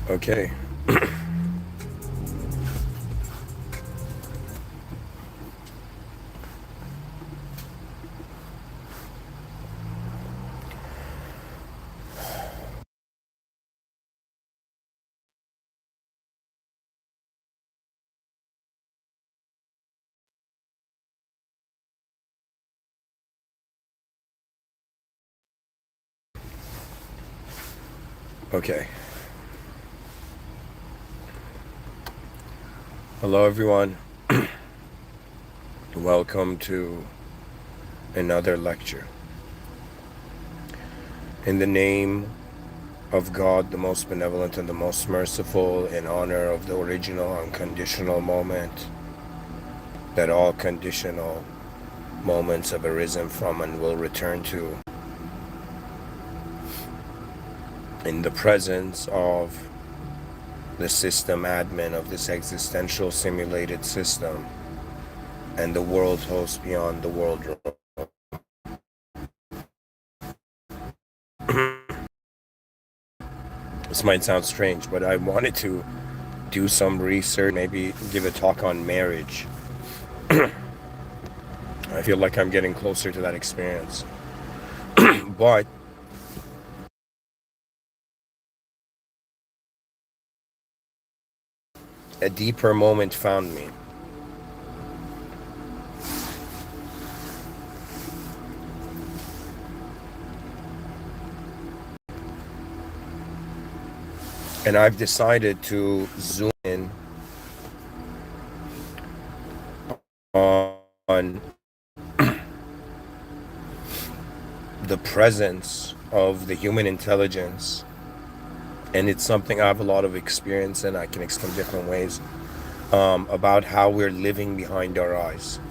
Okay. Okay. Hello, everyone. Welcome to another lecture. In the name of God, the most benevolent and the most merciful, in honor of the original unconditional moment that all conditional moments have arisen from and will return to, in the presence of the system admin of this existential simulated system and the world host beyond the world room. This might sound strange, but I wanted to do some research, maybe give a talk on marriage. I feel like I'm getting closer to that experience. But a deeper moment found me. And I've decided to zoom in on the presence of the human intelligence. And it's something I have a lot of experience in. I can explain different ways about how we're living behind our eyes.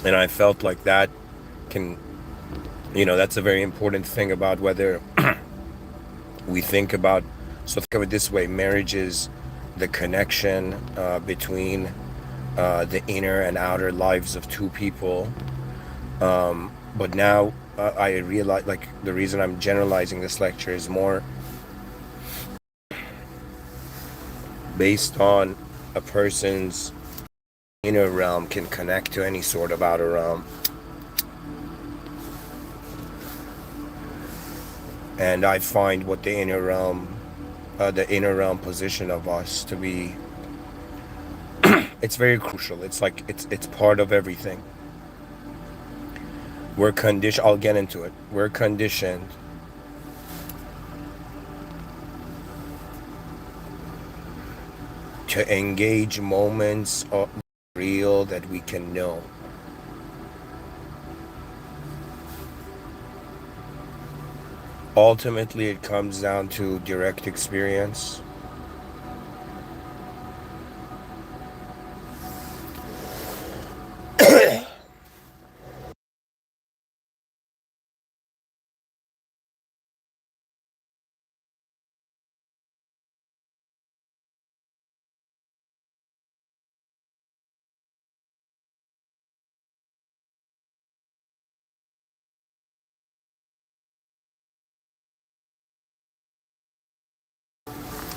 And I felt like that can, that's a very important thing about whether we think about. So think of it this way: marriage is the connection between the inner and outer lives of two people. But now I realize, like, the reason I'm generalizing this lecture is more based on a person's inner realm can connect to any sort of outer realm. And I find what the inner realm position of us to be, it's very crucial. It's like it's part of everything. We're conditioned. I'll get into it. We're conditioned to engage moments of real that we can know. Ultimately, it comes down to direct experience.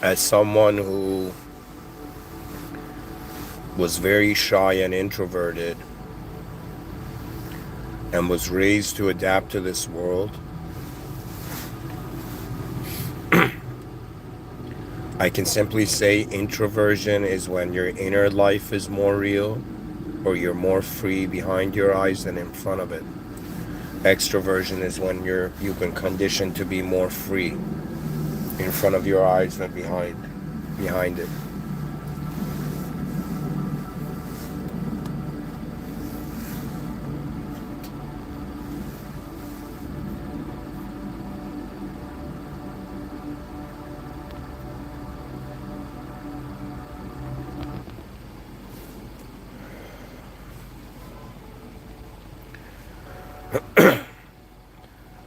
As someone who was very shy and introverted and was raised to adapt to this world, I can simply say introversion is when your inner life is more real, or you're more free behind your eyes than in front of it. Extroversion is when you've been conditioned to be more free in front of your eyes than behind it.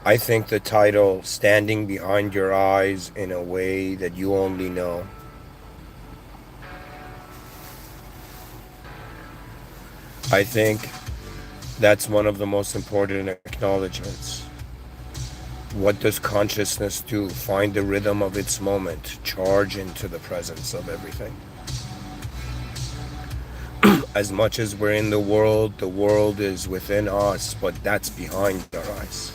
I think the title, Standing Behind Your Eyes in a Way That You Only Know, I think that's one of the most important acknowledgments. What does consciousness do? Find the rhythm of its moment, charge into the presence of everything. As much as we're in the world is within us, but that's behind our eyes.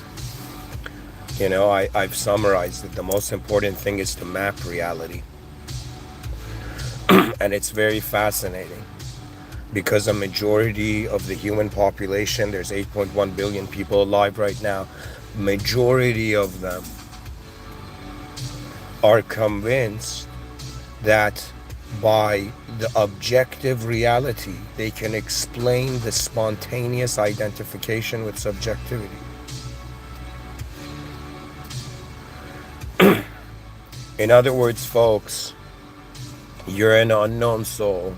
You know, I've summarized it. The most important thing is to map reality. And it's very fascinating because a majority of the human population, there's 8.1 billion people alive right now, majority of them are convinced that by the objective reality, they can explain the spontaneous identification with subjectivity. In other words, folks, you're an unknown soul,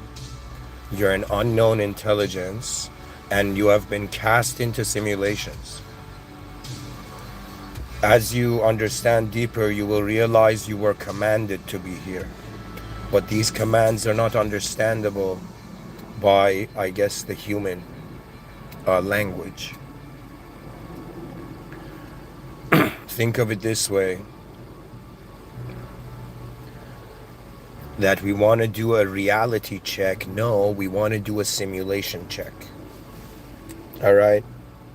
you're an unknown intelligence, and you have been cast into simulations. As you understand deeper, you will realize you were commanded to be here. But these commands are not understandable by, I guess, the human language. Think of it this way, that we want to do a reality check. No, we want to do a simulation check. All right?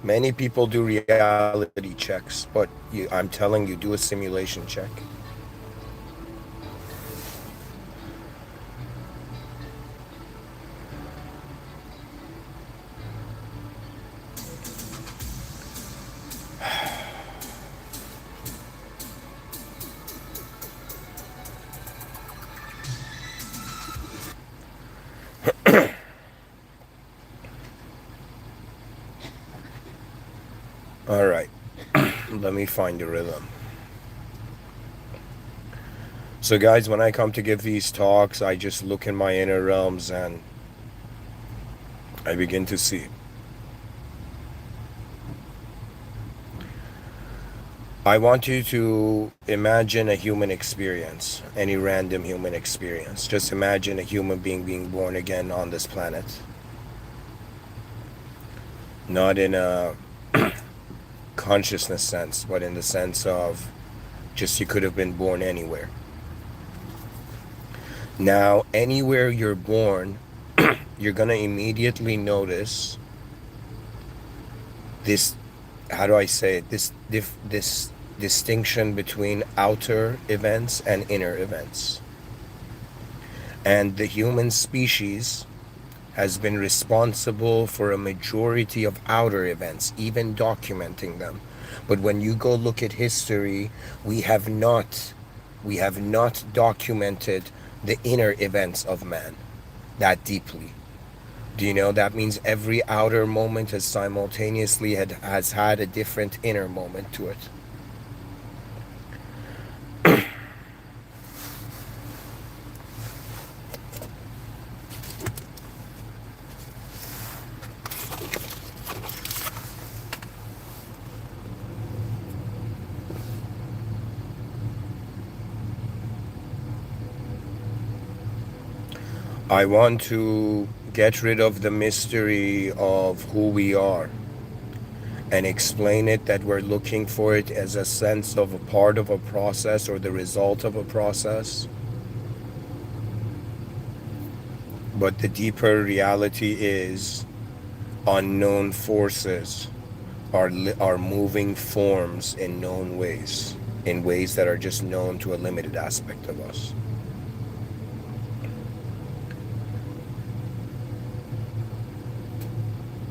Many people do reality checks, but I'm telling you, do a simulation check. All right, let me find the rhythm. So guys, when I come to give these talks, I just look in my inner realms and I begin to see. I want you to imagine a human experience, any random human experience. Just imagine a human being born again on this planet. Not in a consciousness sense, but in the sense of just you could have been born anywhere. Now, anywhere you're born, you're going to immediately notice this, how do I say it, this distinction between outer events and inner events. And the human species has been responsible for a majority of outer events, even documenting them. But when you go look at history, we have not documented the inner events of man that deeply. Do you know that means every outer moment has simultaneously has had a different inner moment to it? I want to get rid of the mystery of who we are and explain it that we're looking for it as a sense of a part of a process or the result of a process. But the deeper reality is unknown forces are moving forms in known ways, in ways that are just known to a limited aspect of us.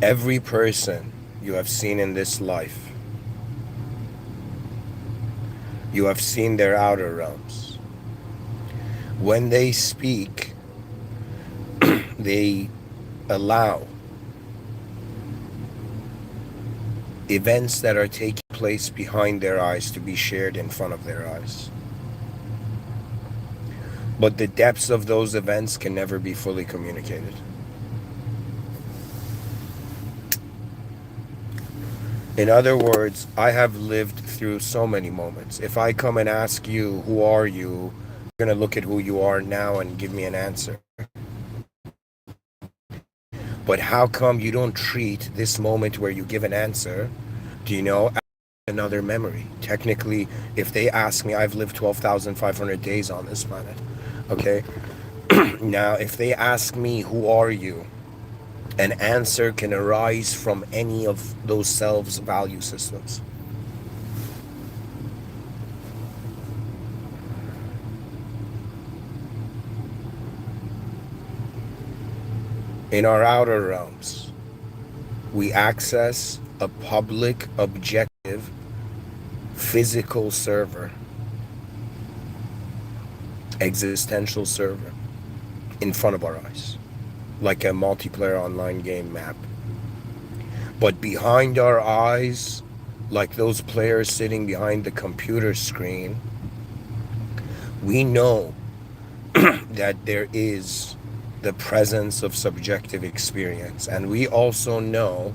Every person you have seen in this life, you have seen their outer realms. When they speak, they allow events that are taking place behind their eyes to be shared in front of their eyes. But the depths of those events can never be fully communicated. In other words, I have lived through so many moments. If I come and ask you, who are you? You're going to look at who you are now and give me an answer. But how come you don't treat this moment where you give an answer, do you know, another memory. Technically, if they ask me, I've lived 12,500 days on this planet. Okay? Now, if they ask me, who are you? An answer can arise from any of those selves value systems. In our outer realms, we access a public, objective, physical server, existential server in front of our eyes, like a multiplayer online game map. But behind our eyes, like those players sitting behind the computer screen, we know that there is the presence of subjective experience. And we also know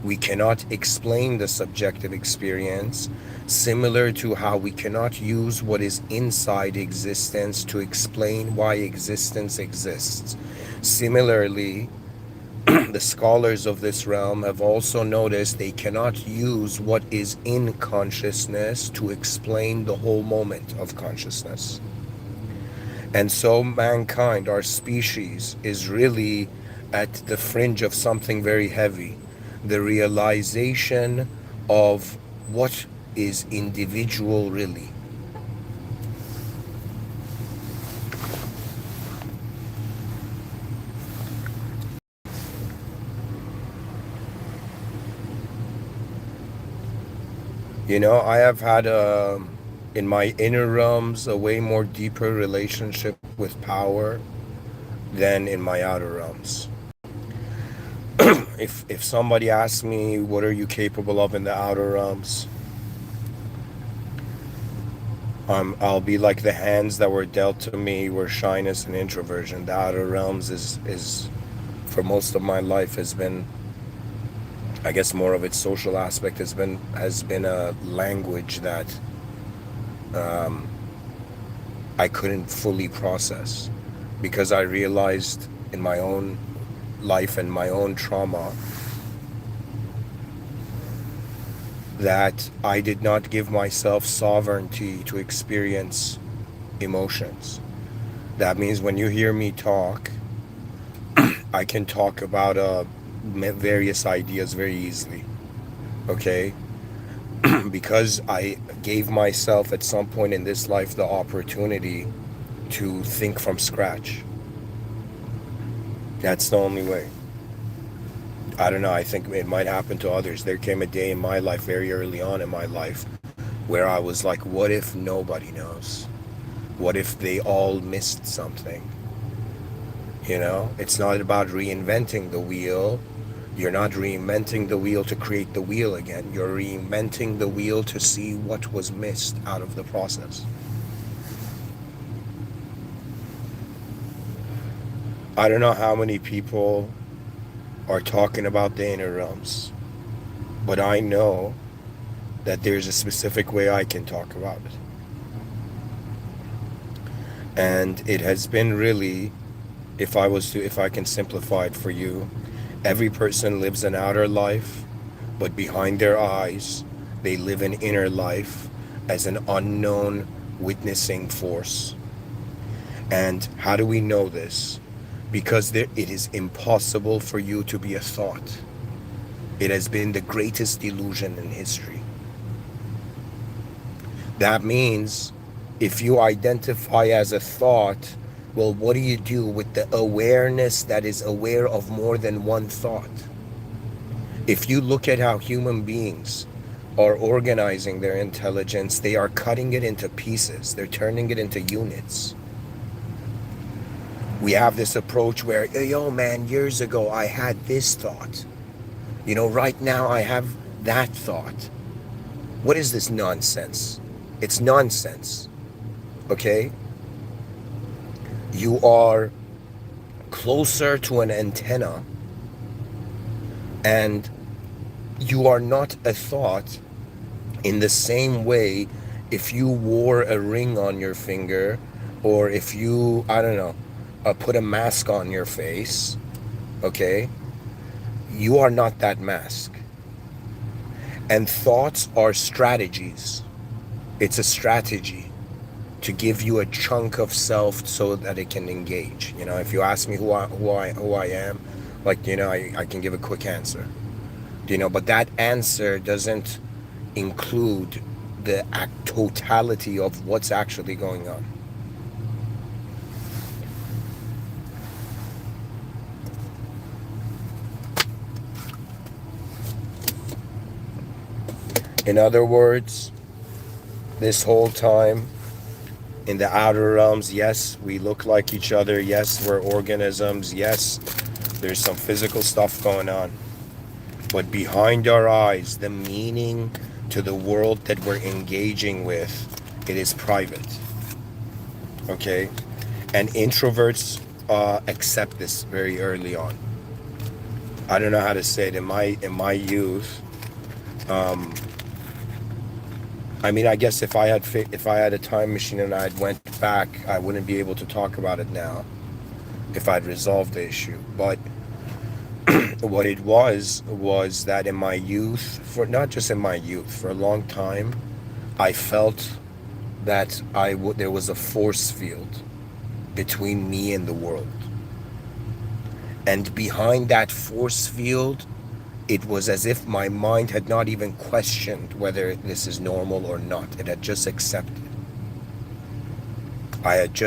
we cannot explain the subjective experience, similar to how we cannot use what is inside existence to explain why existence exists. Similarly, the scholars of this realm have also noticed they cannot use what is in consciousness to explain the whole moment of consciousness. And so mankind, our species, is really at the fringe of something very heavy. The realization of what is individual really. You know, I have had in my inner realms a way more deeper relationship with power than in my outer realms. If somebody asks me, what are you capable of in the outer realms? I'll be like the hands that were dealt to me were shyness and introversion. The outer realms is for most of my life has been, I guess more of its social aspect has been a language that I couldn't fully process, because I realized in my own life and my own trauma that I did not give myself sovereignty to experience emotions. That means when you hear me talk, I can talk about various ideas very easily, okay? Because I gave myself at some point in this life the opportunity to think from scratch. That's the only way. I don't know, I think it might happen to others. There came a day in my life, very early on in my life, where I was like, what if nobody knows? What if they all missed something? You know, it's not about reinventing the wheel. You're not reinventing the wheel to create the wheel again. You're reinventing the wheel to see what was missed out of the process. I don't know how many people are talking about the inner realms, but I know that there's a specific way I can talk about it. And it has been really, if I can simplify it for you, every person lives an outer life, but behind their eyes, they live an inner life as an unknown witnessing force. And how do we know this? Because it is impossible for you to be a thought. It has been the greatest illusion in history. That means if you identify as a thought, well, what do you do with the awareness that is aware of more than one thought? If you look at how human beings are organizing their intelligence, they are cutting it into pieces. They're turning it into units. We have this approach where, yo man, years ago I had this thought. You know, right now I have that thought. What is this nonsense? It's nonsense, okay? You are closer to an antenna, and you are not a thought in the same way if you wore a ring on your finger, or if you, I don't know, put a mask on your face, okay? You are not that mask. And thoughts are strategies. It's a strategy to give you a chunk of self so that it can engage. If you ask me who I am, like, I can give a quick answer. But that answer doesn't include the totality of what's actually going on. In other words, this whole time in the outer realms, yes, we look like each other. Yes, we're organisms. Yes, there's some physical stuff going on. But behind our eyes, the meaning to the world that we're engaging with, it is private. Okay? And introverts accept this very early on. I don't know how to say it. In my youth, I mean, I guess if I had a time machine and I went back, I wouldn't be able to talk about it now if I'd resolved the issue. But what it was that in my youth, not just in my youth, for a long time, I felt that there was a force field between me and the world. And behind that force field, it was as if my mind had not even questioned whether this is normal or not. It had just accepted. I had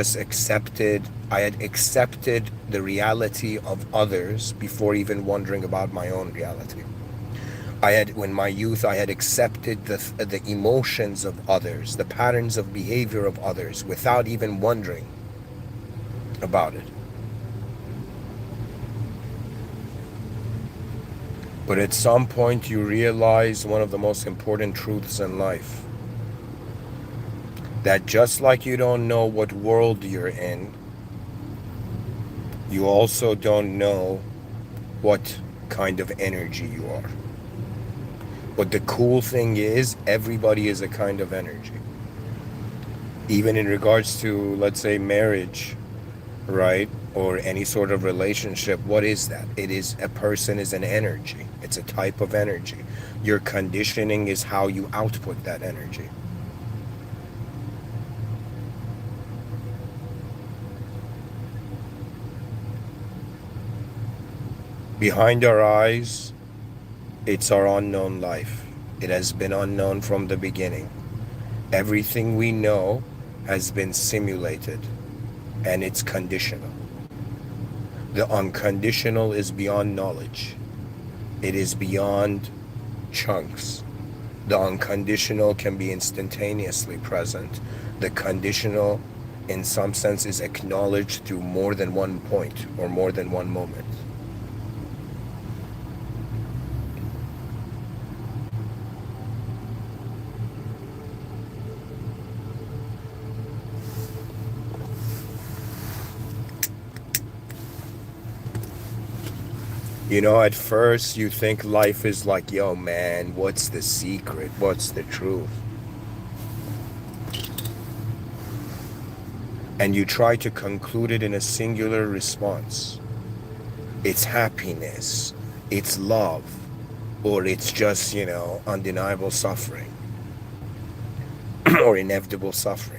accepted the reality of others before even wondering about my own reality. In my youth, I had accepted the emotions of others, the patterns of behavior of others, without even wondering about it. But at some point you realize one of the most important truths in life. That just like you don't know what world you're in, you also don't know what kind of energy you are. But the cool thing is, everybody is a kind of energy. Even in regards to, let's say, marriage, right? Or any sort of relationship, what is that? A person is an energy. It's a type of energy. Your conditioning is how you output that energy. Behind our eyes, it's our unknown life. It has been unknown from the beginning. Everything we know has been simulated, and it's conditional. The unconditional is beyond knowledge. It is beyond chunks. The unconditional can be instantaneously present. The conditional, in some sense, is acknowledged through more than one point or more than one moment. At first you think life is like, yo, man, what's the secret? What's the truth? And you try to conclude it in a singular response. It's happiness, it's love, or it's just, undeniable suffering or inevitable suffering.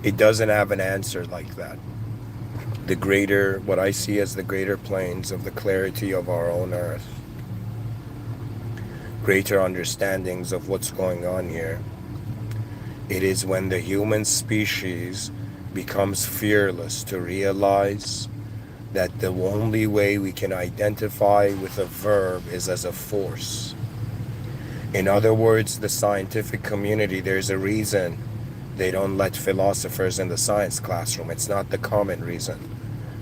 It doesn't have an answer like that. What I see as the greater planes of the clarity of our own earth, greater understandings of what's going on here, it is when the human species becomes fearless to realize that the only way we can identify with a verb is as a force. In other words, the scientific community, there's a reason they don't let philosophers in the science classroom. It's not the common reason,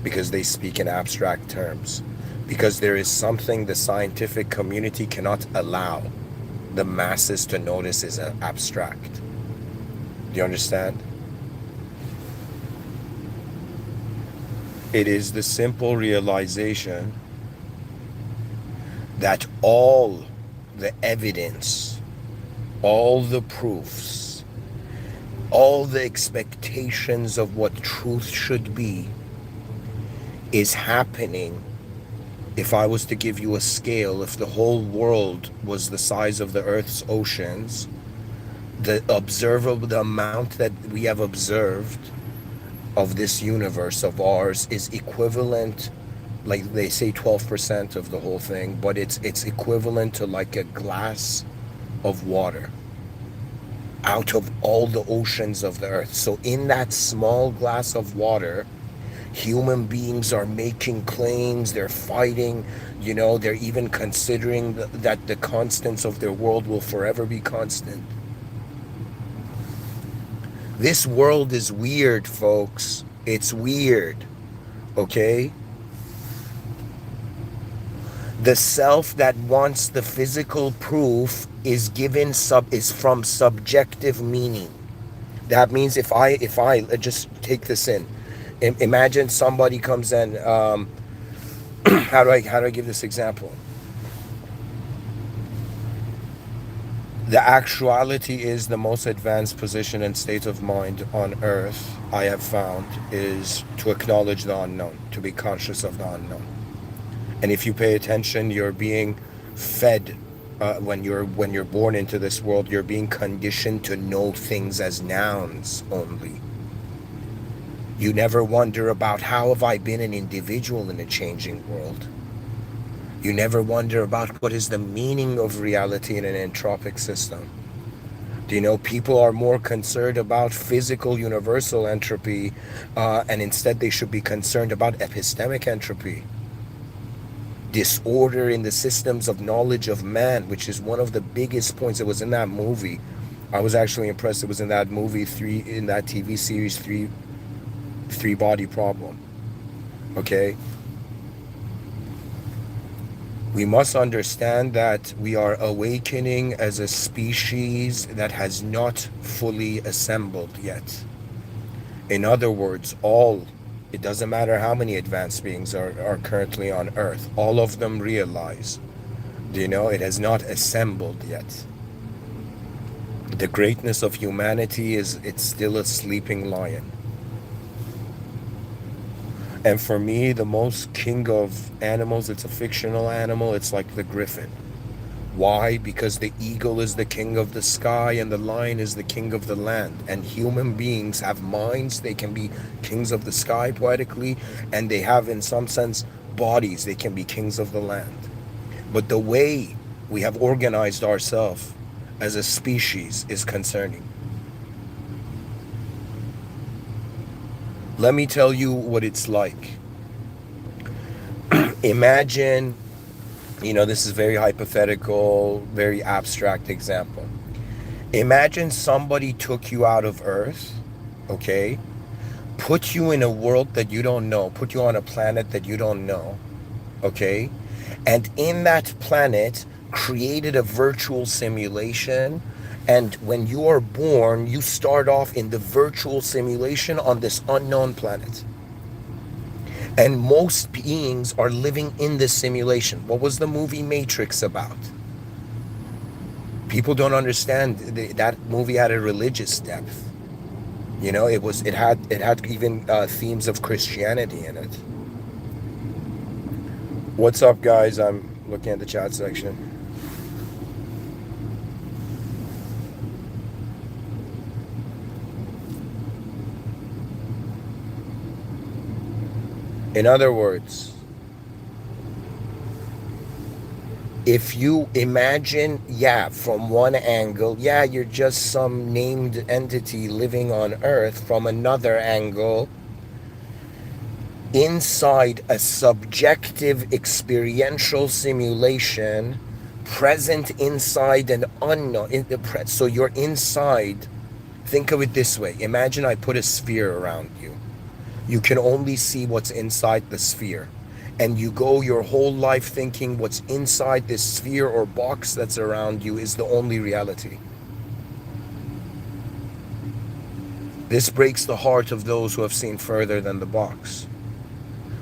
because they speak in abstract terms. Because there is something the scientific community cannot allow the masses to notice is abstract. Do you understand? It is the simple realization that all the evidence, all the proofs, all the expectations of what truth should be is happening. If I was to give you a scale, if the whole world was the size of the Earth's oceans, the amount that we have observed of this universe of ours is equivalent, like they say 12% of the whole thing, but it's equivalent to like a glass of water out of all the oceans of the earth. So in that small glass of water, human beings are making claims, they're fighting, they're even considering that the constants of their world will forever be constant. This world is weird, folks. It's weird, okay? The self that wants the physical proof is from subjective meaning. That means if I just take this in, imagine somebody comes in. How do I give this example? The actuality is the most advanced position and state of mind on earth, I have found, is to acknowledge the unknown, to be conscious of the unknown. And if you pay attention, you're being fed when you're born into this world, you're being conditioned to know things as nouns only. You never wonder about how have I been an individual in a changing world. You never wonder about what is the meaning of reality in an entropic system. Do you know people are more concerned about physical universal entropy, and instead they should be concerned about epistemic entropy? Disorder in the systems of knowledge of man, which is one of the biggest points that was in that movie. I was actually impressed. It was in that movie, in that TV series, three body problem. Okay? We must understand that we are awakening as a species that has not fully assembled yet. In other words, it doesn't matter how many advanced beings are currently on Earth, all of them realize, it has not assembled yet. The greatness of humanity it's still a sleeping lion. And for me, the most king of animals, it's a fictional animal, it's like the griffin. Why? Because the eagle is the king of the sky and the lion is the king of the land. And human beings have minds, they can be kings of the sky poetically, and they have, in some sense, bodies, they can be kings of the land. But the way we have organized ourselves as a species is concerning. Let me tell you what it's like. Imagine, this is very hypothetical, very abstract example. Imagine somebody took you out of Earth, okay? Put you in a world that you don't know, put you on a planet that you don't know, okay? And in that planet, created a virtual simulation. And when you are born, you start off in the virtual simulation on this unknown planet. And most beings are living in this simulation. What was the movie Matrix about? People don't understand that movie had a religious depth. It had even themes of Christianity in it. What's up, guys? I'm looking at the chat section. In other words, if you imagine, from one angle, you're just some named entity living on Earth. From another angle, inside a subjective experiential simulation, present inside an unknown. So you're inside. Think of it this way. Imagine I put a sphere around you. You can only see what's inside the sphere. And you go your whole life thinking what's inside this sphere or box that's around you is the only reality. This breaks the heart of those who have seen further than the box.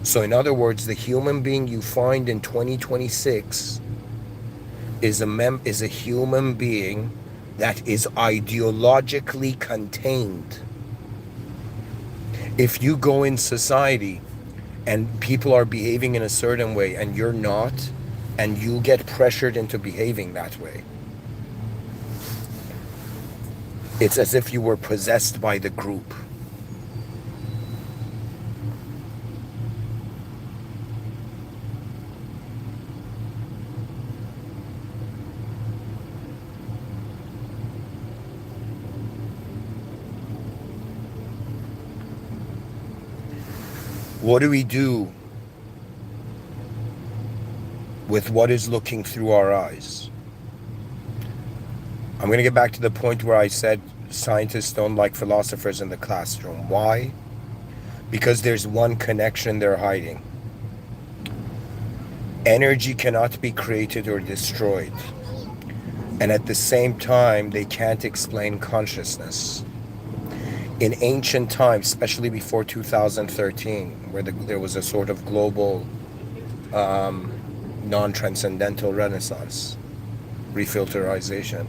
So in other words, the human being you find in 2026 is a human being that is ideologically contained. If you go in society and people are behaving in a certain way and you're not, and you get pressured into behaving that way, it's as if you were possessed by the group. What do we do with what is looking through our eyes? I'm going to get back to the point where I said scientists don't like philosophers in the classroom. Why? Because there's one connection they're hiding. Energy cannot be created or destroyed. And at the same time, they can't explain consciousness. In ancient times, especially before 2013, where there was a sort of global non-transcendental renaissance, refilterization,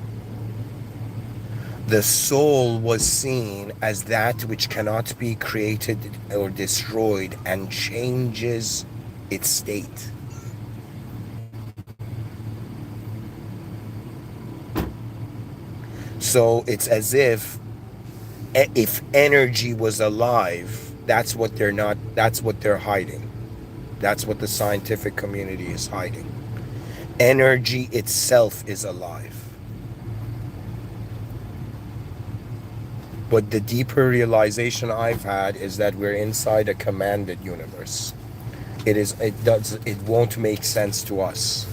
the soul was seen as that which cannot be created or destroyed and changes its state. So it's as if energy was alive, that's what they're hiding. That's what the scientific community is hiding. Energy itself is alive. But the deeper realization I've had is that we're inside a commanded universe. It won't make sense to us.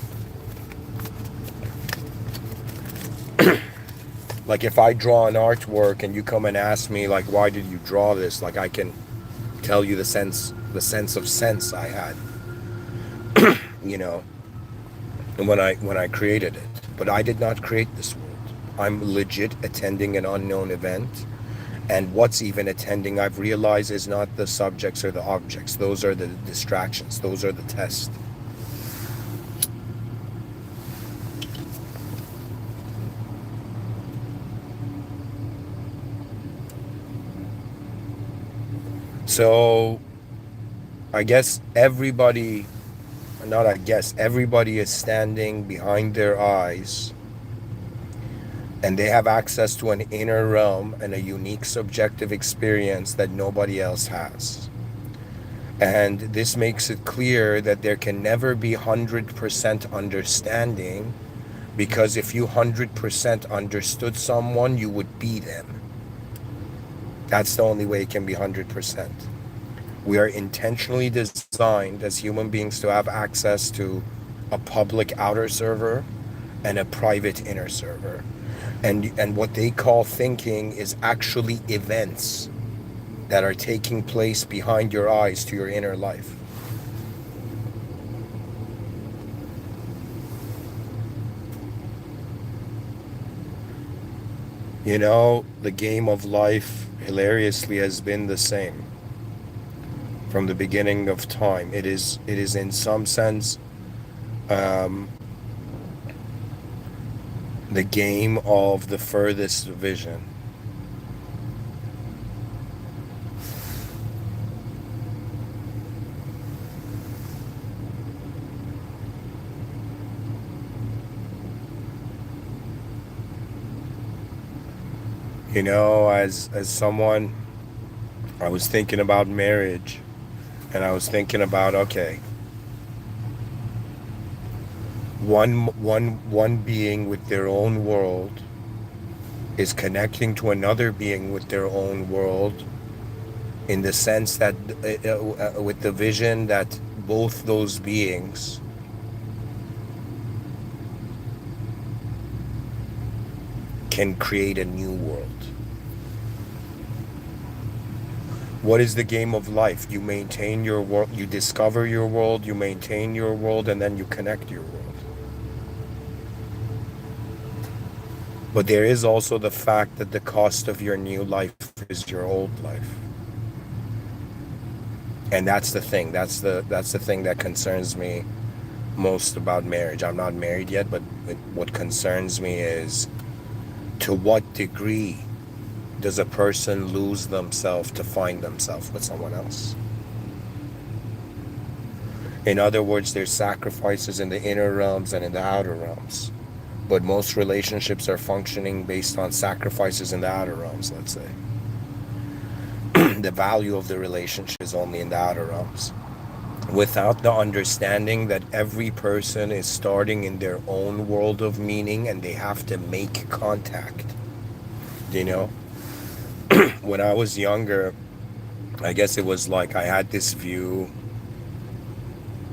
Like if I draw an artwork and you come and ask me like, why did you draw this? Like I can tell you the sense of sense I had, you know, and when I created it. But I did not create this world. I'm legit attending an unknown event. And what's even attending, I've realized, is not the subjects or the objects. Those are the distractions. Those are the tests. So I guess everybody is standing behind their eyes, and they have access to an inner realm and a unique subjective experience that nobody else has. And this makes it clear that there can never be 100% understanding, because if you 100% understood someone, you would be them. That's the only way it can be 100%. We are intentionally designed as human beings to have access to a public outer server and a private inner server. And what they call thinking is actually events that are taking place behind your eyes to your inner life. You know, the game of life hilariously has been the same from the beginning of time. It is in some sense the game of the furthest vision. You know, as someone, I was thinking about marriage, and I was thinking about, okay, one being with their own world is connecting to another being with their own world, in the sense that with the vision that both those beings can create a new world. What is the game of life? You maintain your world, you discover your world, you maintain your world, and then you connect your world. But there is also the fact that the cost of your new life is your old life. And that's the thing. That's the thing that concerns me most about marriage. I'm not married yet, but what concerns me is To what degree does a person lose themselves to find themselves with someone else? In other words, there's sacrifices in the inner realms and in the outer realms. But most relationships are functioning based on sacrifices in the outer realms, let's say. The value of the relationship is only in the outer realms. Without the understanding that every person is starting in their own world of meaning and they have to make contact. You know? When I was younger, I guess it was like I had this view.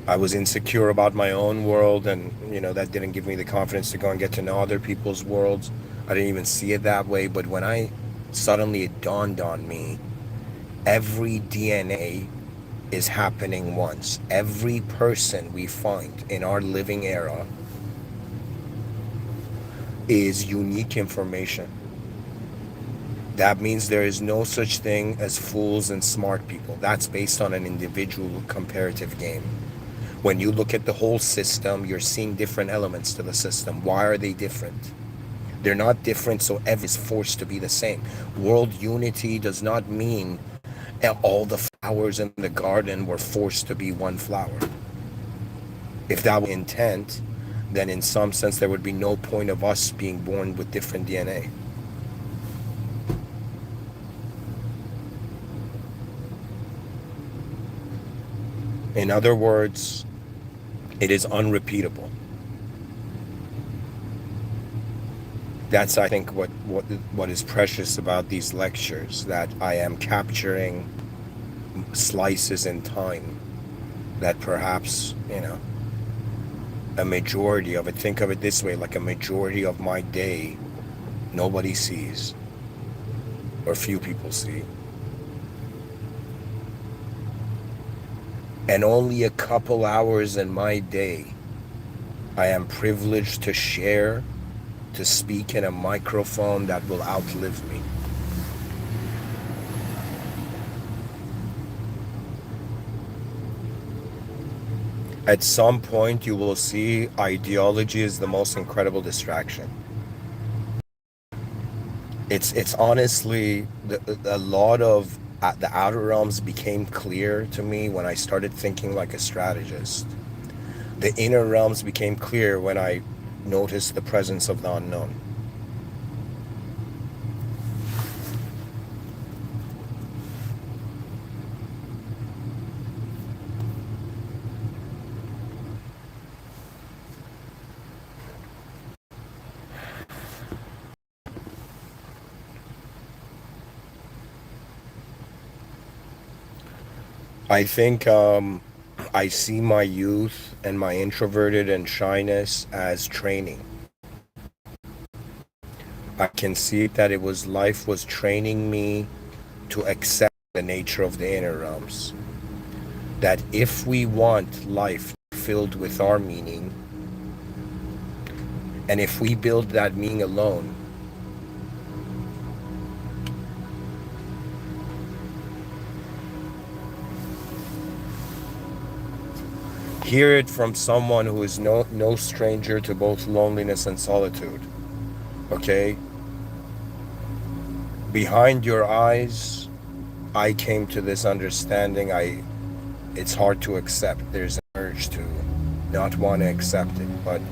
I was insecure about my own world, and that didn't give me the confidence to go and get to know other people's worlds. I didn't even see it that way. But when suddenly it dawned on me, every DNA is happening once. Every person we find in our living era is unique information. That means there is no such thing as fools and smart people. That's based on an individual comparative game. When you look at the whole system, you're seeing different elements to the system. Why are they different? They're not different, so everything is forced to be the same. World unity does not mean all the flowers in the garden were forced to be one flower. If that was intent, then in some sense there would be no point of us being born with different DNA. In other words, it is unrepeatable. That's, I think, what is precious about these lectures, that I am capturing slices in time that perhaps, a majority of it, think of it this way, like a majority of my day, nobody sees, or few people see. And only a couple hours in my day, I am privileged to share, to speak in a microphone that will outlive me. At some point, you will see ideology is the most incredible distraction. It's honestly, a lot of the outer realms became clear to me when I started thinking like a strategist. The inner realms became clear when I noticed the presence of the unknown. I think I see my youth and my introverted and shyness as training. I can see that life was training me to accept the nature of the inner realms. That if we want life filled with our meaning, and if we build that meaning alone, hear it from someone who is no stranger to both loneliness and solitude. Okay? Behind your eyes, I came to this understanding. It's hard to accept. There's an urge to not want to accept it, but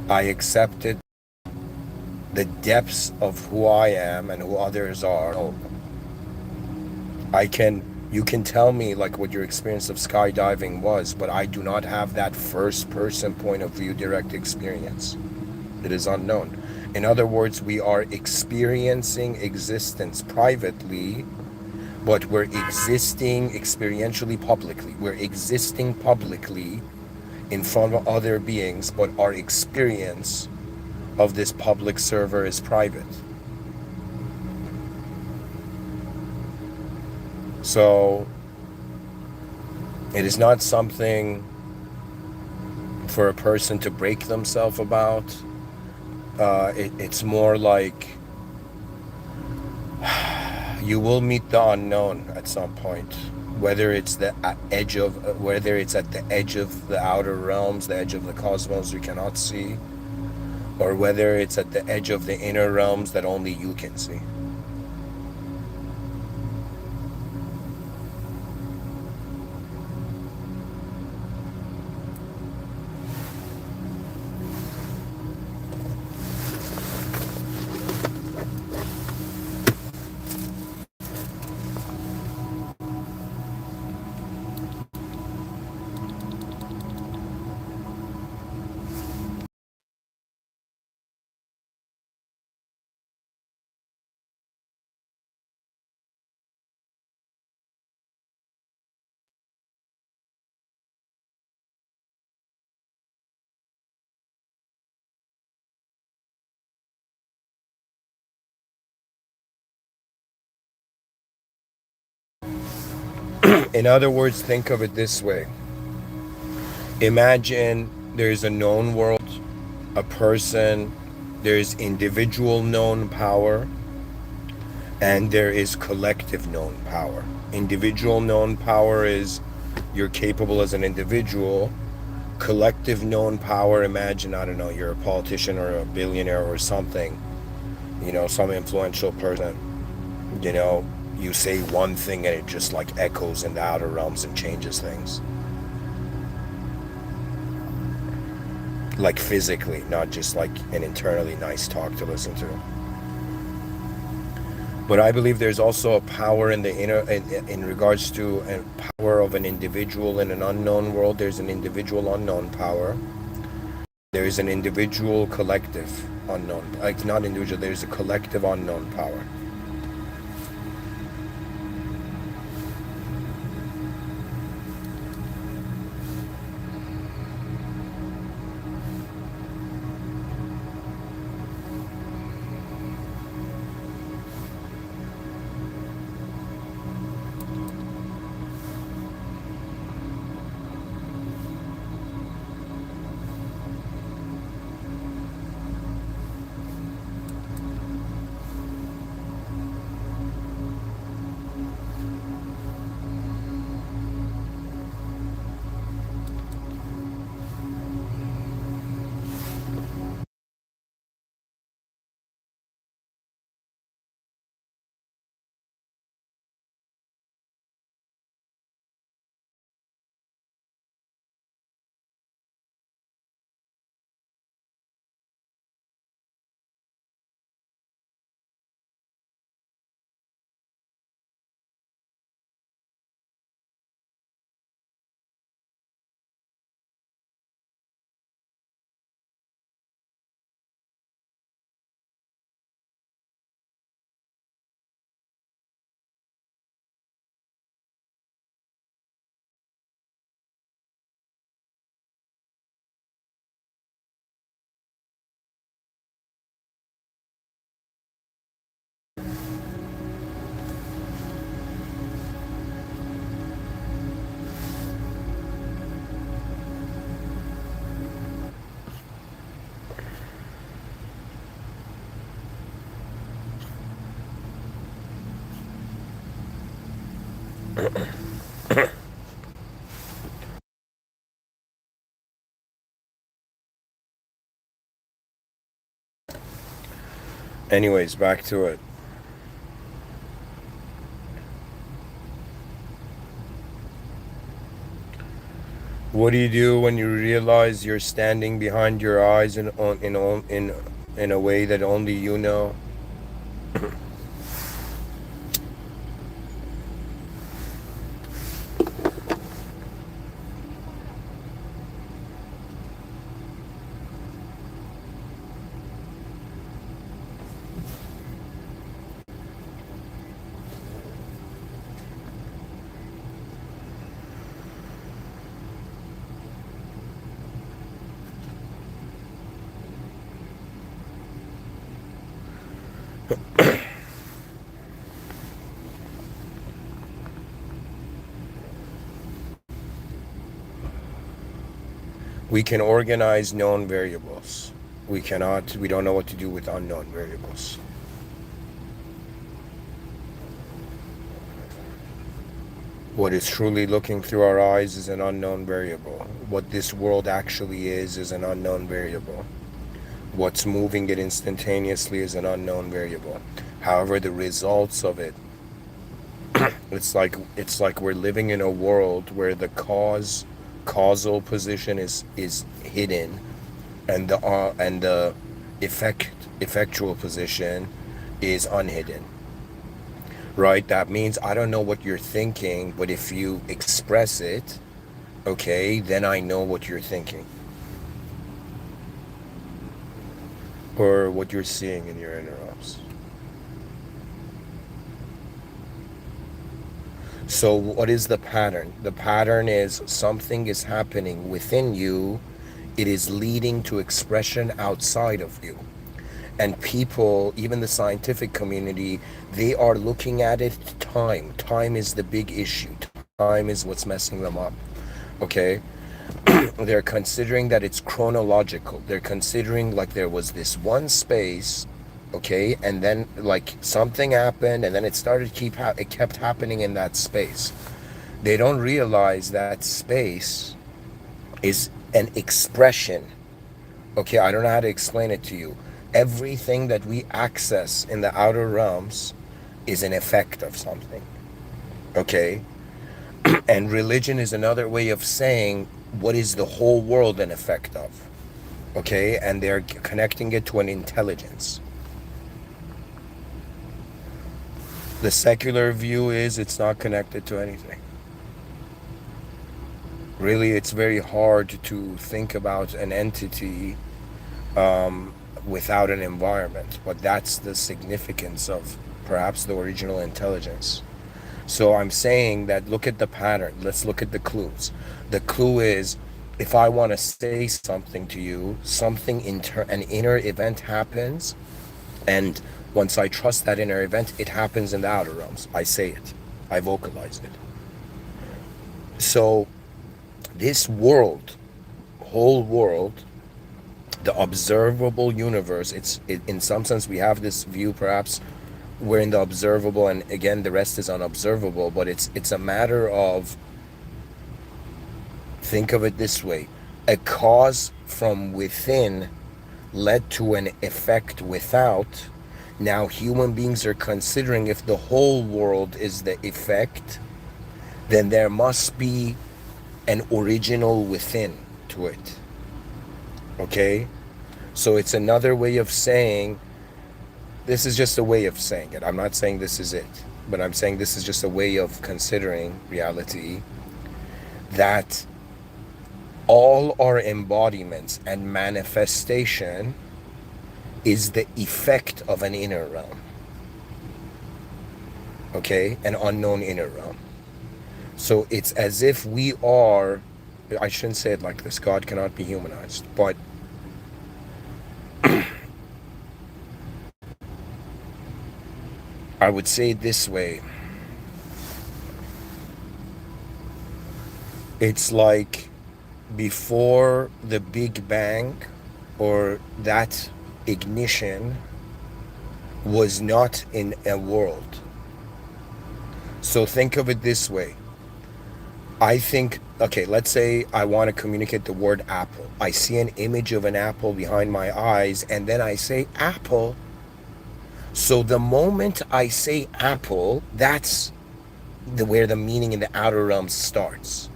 I accepted the depths of who I am and who others are. You can tell me like what your experience of skydiving was, but I do not have that first person point of view direct experience. It is unknown. In other words, we are experiencing existence privately, but we're existing experientially publicly. We're existing publicly in front of other beings, but our experience of this public server is private. So it is not something for a person to break themselves about. It's more like you will meet the unknown at some point, whether it's at the edge of the outer realms, the edge of the cosmos you cannot see, or whether it's at the edge of the inner realms that only you can see. In other words, think of it this way. Imagine there's a known world, a person, there's individual known power, and there is collective known power. Individual known power is you're capable as an individual. Collective known power, imagine, I don't know, you're a politician or a billionaire or something, some influential person. You say one thing and it just like echoes in the outer realms and changes things. Like physically, not just like an internally nice talk to listen to. But I believe there's also a power in the inner, in regards to a power of an individual in an unknown world. There's an individual unknown power. There's an individual collective unknown, like not individual, there's a collective unknown power. Anyways, back to it. What do you do when you realize you're standing behind your eyes in a way that only you know? We can organize known variables. We don't know what to do with unknown variables. What is truly looking through our eyes is an unknown variable. What this world actually is an unknown variable. What's moving it instantaneously is an unknown variable. However, the results of it, it's like we're living in a world where the causal position is hidden, and the effectual position is unhidden. Right? That means I don't know what you're thinking, but if you express it, okay, then I know what you're thinking or what you're seeing in your inner ops. So what is the pattern? The pattern is something is happening within you. It is leading to expression outside of you. And people, even the scientific community, they are looking at it time. Time is the big issue. Time is what's messing them up. Okay? They're considering that it's chronological. They're considering like there was this one space, okay, and then like something happened, and then it kept happening in that space. They don't realize that space is an expression. Okay, I don't know how to explain it to you. Everything that we access in the outer realms is an effect of something. Okay? And religion is another way of saying what is the whole world an effect of. Okay? And they're connecting it to an intelligence. The secular view is it's not connected to anything. Really, it's very hard to think about an entity without an environment, but that's the significance of perhaps the original intelligence. So I'm saying that look at the pattern. Let's look at the clues. The clue is if I want to say something to you, an inner event happens, and once I trust that inner event, it happens in the outer realms. I say it. I vocalize it. So this world, whole world, the observable universe, in some sense we have this view perhaps we're in the observable, and again the rest is unobservable, but it's a matter of, think of it this way, a cause from within led to an effect without. Now human beings are considering if the whole world is the effect, then there must be an original within to it. Okay? So it's another way of saying, this is just a way of saying it. I'm not saying this is it, but I'm saying this is just a way of considering reality, that all our embodiments and manifestation is the effect of an inner realm. Okay? An unknown inner realm. So it's as if we are, I shouldn't say it like this, God cannot be humanized, but I would say it this way. It's like before the Big Bang, or that ignition was not in a world. So think of it this way. I think, okay, let's say I want to communicate the word apple. I see an image of an apple behind my eyes, and then I say apple. So the moment I say apple, that's where the meaning in the outer realms starts.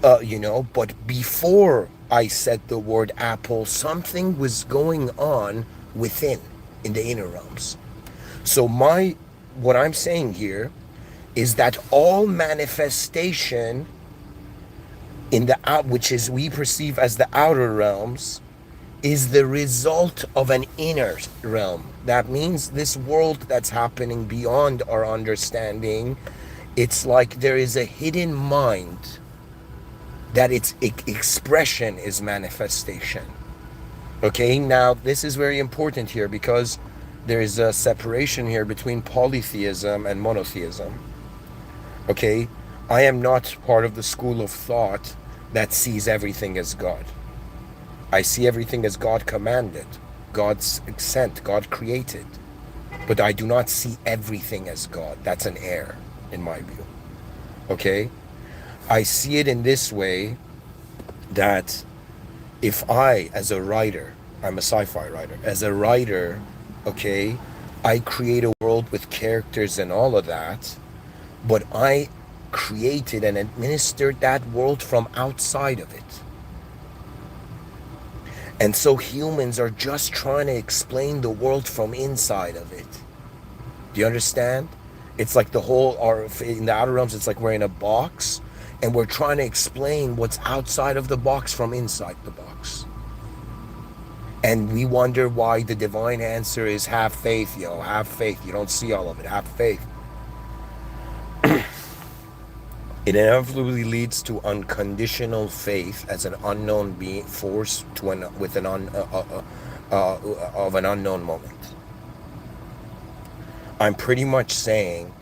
But before I said the word apple, something was going on within, in the inner realms. So what I'm saying here is that all manifestation in the which is we perceive as the outer realms, is the result of an inner realm. That means this world that's happening beyond our understanding, it's like there is a hidden mind that its expression is manifestation. Okay, now this is very important here because there is a separation here between polytheism and monotheism. Okay, I am not part of the school of thought that sees everything as God. I see everything as God commanded, God's sent, God created. But I do not see everything as God. That's an error in my view. Okay? I see it in this way, that if I, as a writer, I'm a sci-fi writer. As a writer, okay, I create a world with characters and all of that, but I created and administered that world from outside of it. And so humans are just trying to explain the world from inside of it. Do you understand? It's like the whole, or in the outer realms, it's like we're in a box and we're trying to explain what's outside of the box from inside the box. And we wonder why the divine answer is have faith, yo, have faith. You don't see all of it, have faith. It inevitably leads to unconditional faith as an unknown being force to with an of an unknown moment. I'm pretty much saying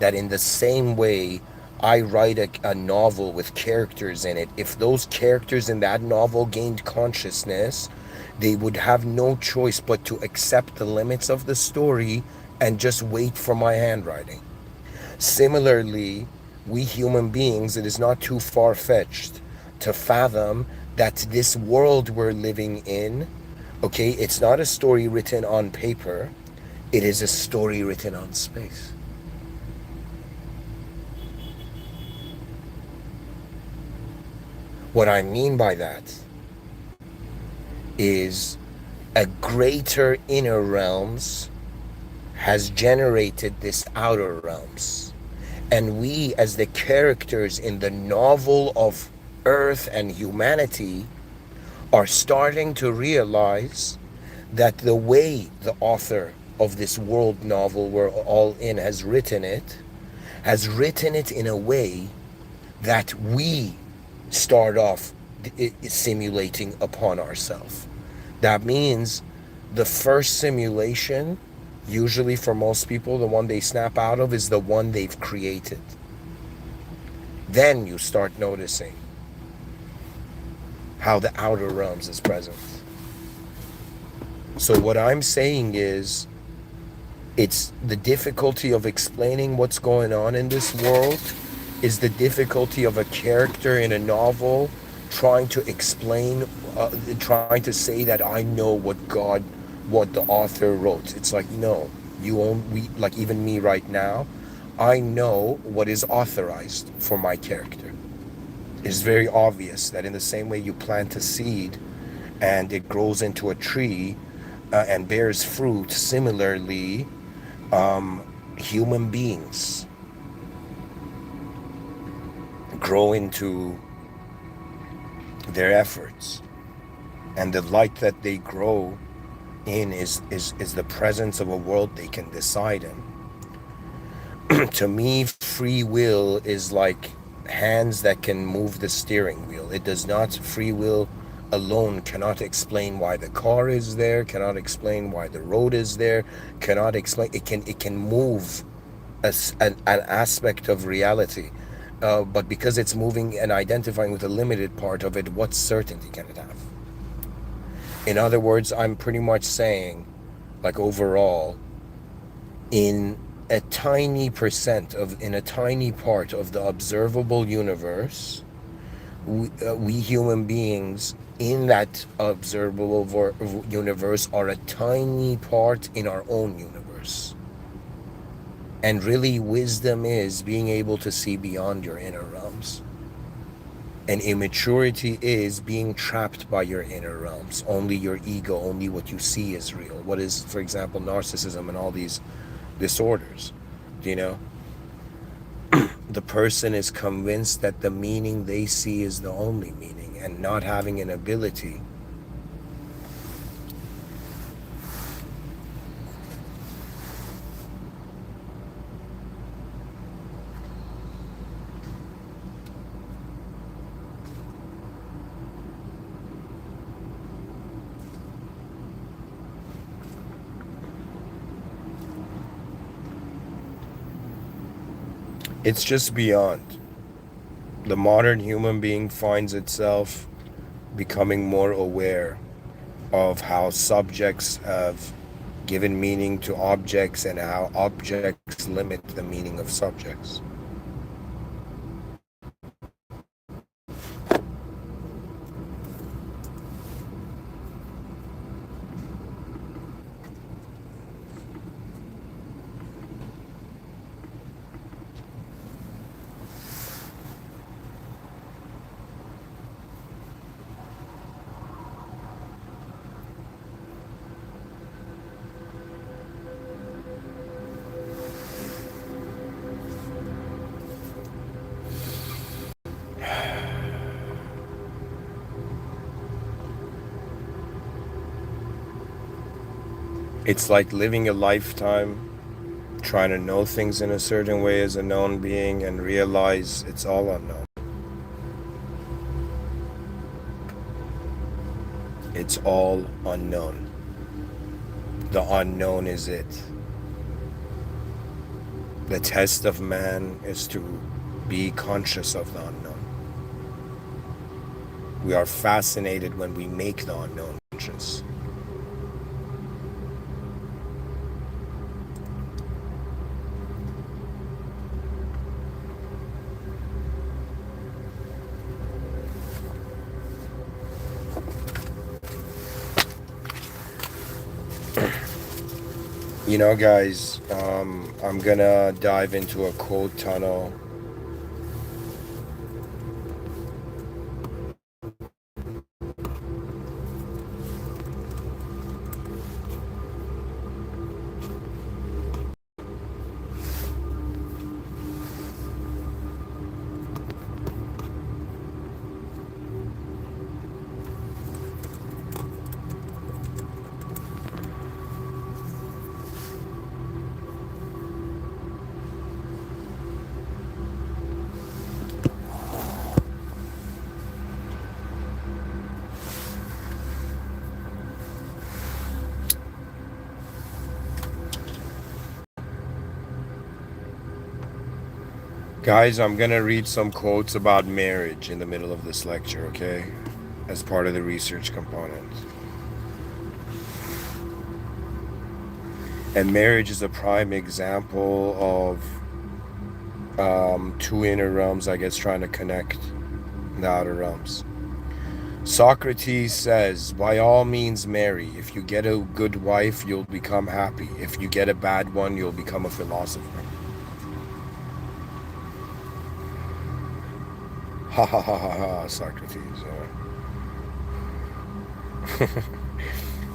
that in the same way I write a novel with characters in it, if those characters in that novel gained consciousness, they would have no choice but to accept the limits of the story and just wait for my handwriting. Similarly, we human beings, it is not too far-fetched to fathom that this world we're living in, okay, it's not a story written on paper, it is a story written on space. What I mean by that is a greater inner realms has generated this outer realms. And we, as the characters in the novel of Earth and humanity, are starting to realize that the way the author of this world novel we're all in has written it in a way that we start off simulating upon ourselves. That means the first simulation, usually for most people, the one they snap out of is the one they've created. Then you start noticing how the outer realms is present. So what I'm saying is, it's the difficulty of explaining what's going on in this world is the difficulty of a character in a novel trying to explain, trying to say that I know what the author wrote. It's like, no, like even me right now, I know what is authorized for my character. It's very obvious that in the same way you plant a seed and it grows into a tree and bears fruit, similarly, human beings grow into their efforts, and the light that they grow in is the presence of a world they can decide in. To me, free will is like hands that can move the steering wheel. It does not, free will alone cannot explain why the car is there, cannot explain why the road is there, cannot explain, it can move an aspect of reality. But because it's moving and identifying with a limited part of it, what certainty can it have? In other words, I'm pretty much saying, like overall, in a tiny part of the observable universe, we human beings in that observable universe are a tiny part in our own universe. And really, wisdom is being able to see beyond your inner realms. And immaturity is being trapped by your inner realms. Only your ego, only what you see is real. What is, for example, narcissism and all these disorders, you know? The person is convinced that the meaning they see is the only meaning, and not having an ability it's just beyond. The modern human being finds itself becoming more aware of how subjects have given meaning to objects and how objects limit the meaning of subjects. It's like living a lifetime trying to know things in a certain way as a known being and realize it's all unknown. It's all unknown. The unknown is it. The test of man is to be conscious of the unknown. We are fascinated when we make the unknown conscious. You know, guys, I'm gonna dive into a quote tunnel. Guys, I'm gonna read some quotes about marriage in the middle of this lecture, okay? As part of the research component. And marriage is a prime example of two inner realms, I guess, trying to connect the outer realms. Socrates says, by all means marry. If you get a good wife, you'll become happy. If you get a bad one, you'll become a philosopher. Ha ha ha ha ha, Socrates.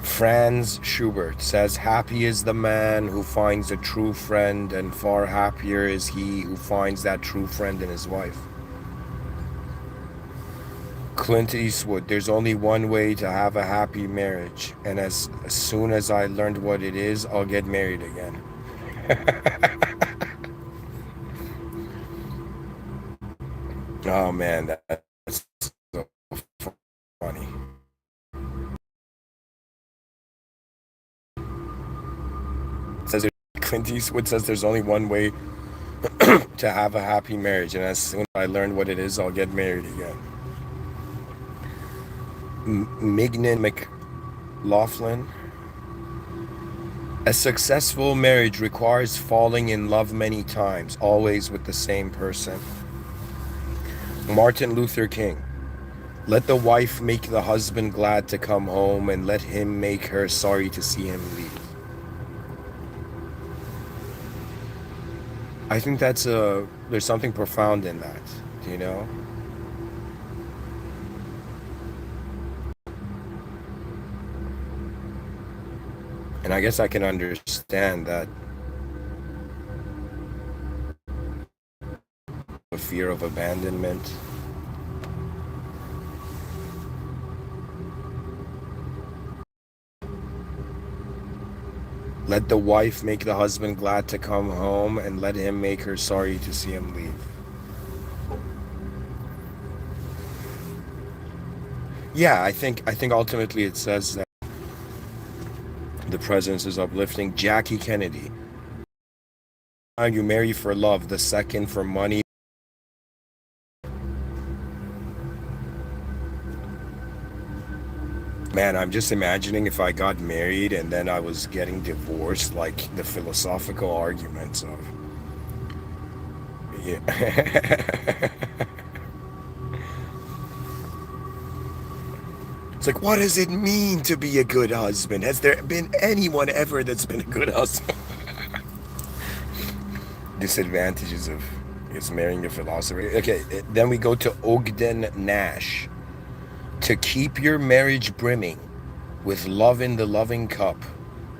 Franz Schubert says, happy is the man who finds a true friend, and far happier is he who finds that true friend in his wife. Clint Eastwood, there's only one way to have a happy marriage, and as soon as I learned what it is, I'll get married again. Oh man, that's so funny. Says Clint Eastwood says there's only one way to have a happy marriage, and as soon as I learn what it is, I'll get married again. Mignon McLaughlin, a successful marriage requires falling in love many times, always with the same person. Martin Luther King, let the wife make the husband glad to come home, and let him make her sorry to see him leave. I think there's something profound in that, you know? And I guess I can understand that the fear of abandonment. Let the wife make the husband glad to come home, and let him make her sorry to see him leave. Yeah, I think ultimately it says that the presence is uplifting. Jackie Kennedy, you marry for love, the second for money. Man, I'm just imagining if I got married and then I was getting divorced, like the philosophical arguments of, yeah. It's like, what does it mean to be a good husband? Has there been anyone ever that's been a good husband? Disadvantages of marrying a philosopher. Okay, then we go to Ogden Nash. To keep your marriage brimming with love in the loving cup.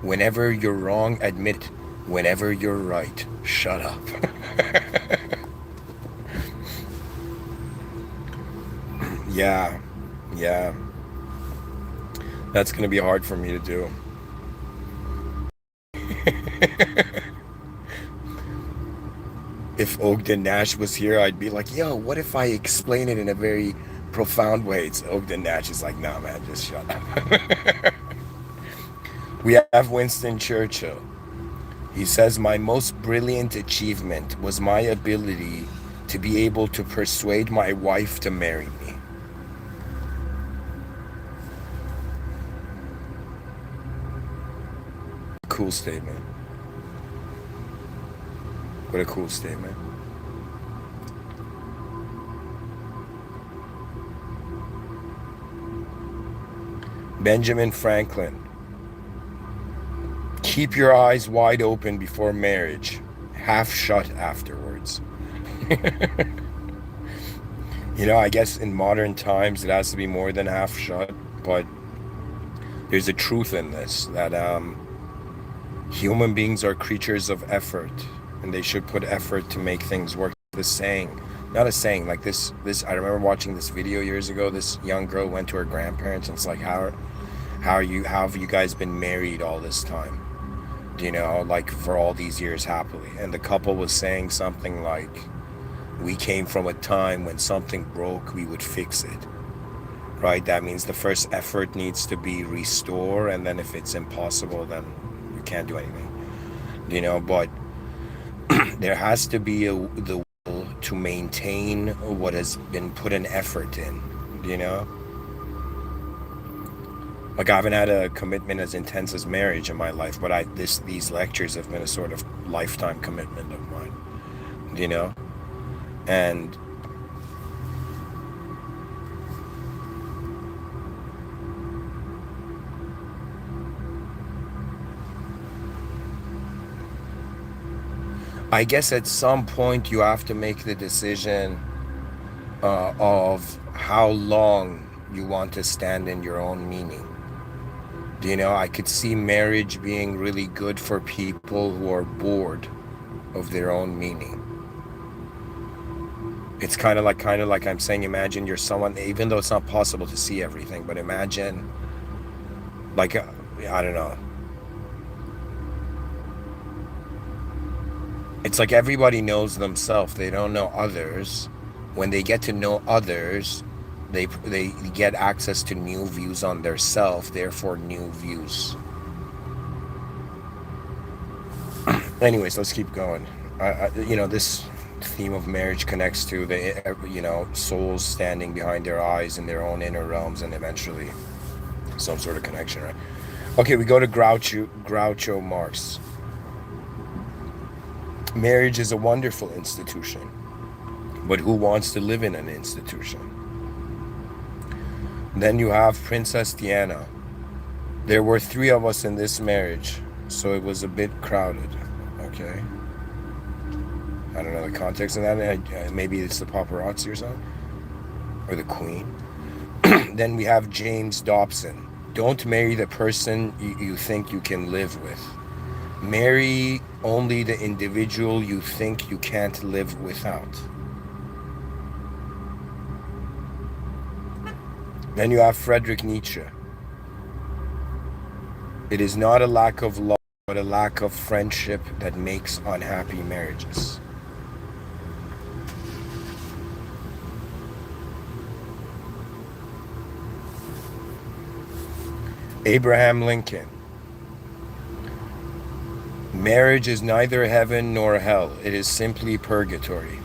Whenever you're wrong, admit it. Whenever you're right, shut up. Yeah. That's going to be hard for me to do. If Ogden Nash was here, I'd be like, yo, what if I explain it in a very profound way? It's Ogden Nash is like, nah, man, just shut up. We have Winston Churchill. He says, my most brilliant achievement was my ability to be able to persuade my wife to marry me. Cool statement. What a cool statement. Benjamin Franklin. Keep your eyes wide open before marriage, half shut afterwards. You know, I guess in modern times it has to be more than half shut, but there's a truth in this that human beings are creatures of effort, and they should put effort to make things work. This saying, not a saying, like this. I remember watching this video years ago. This young girl went to her grandparents, and it's like, how have you guys been married all this time? You know, like for all these years happily. And the couple was saying something like, we came from a time when something broke, we would fix it. Right? That means the first effort needs to be restore, and then if it's impossible, then you can't do anything. You know, but there has to be the will to maintain what has been put an effort in, you know? Like, I haven't had a commitment as intense as marriage in my life, but these lectures have been a sort of lifetime commitment of mine, you know? And I guess at some point you have to make the decision of how long you want to stand in your own meaning. You know, I could see marriage being really good for people who are bored of their own meaning. It's kind of like I'm saying, imagine you're someone, even though it's not possible to see everything, but imagine, like, I don't know. It's like everybody knows themselves. They don't know others. When they get to know others, they get access to new views on their self, therefore new views. Anyways, let's keep going. You know, this theme of marriage connects to the, you know, souls standing behind their eyes in their own inner realms, and eventually some sort of connection, right? Okay, we go to Groucho Marx. Marriage is a wonderful institution, but who wants to live in an institution? Then you have Princess Diana. There were 3 of us in this marriage, so it was a bit crowded. Okay. I don't know the context of that. Maybe it's the paparazzi or something, or the Queen. Then we have James Dobson. Don't marry the person you think you can live with. Marry only the individual you think you can't live without. Then you have Friedrich Nietzsche. It is not a lack of love, but a lack of friendship that makes unhappy marriages. Abraham Lincoln. Marriage is neither heaven nor hell. It is simply purgatory.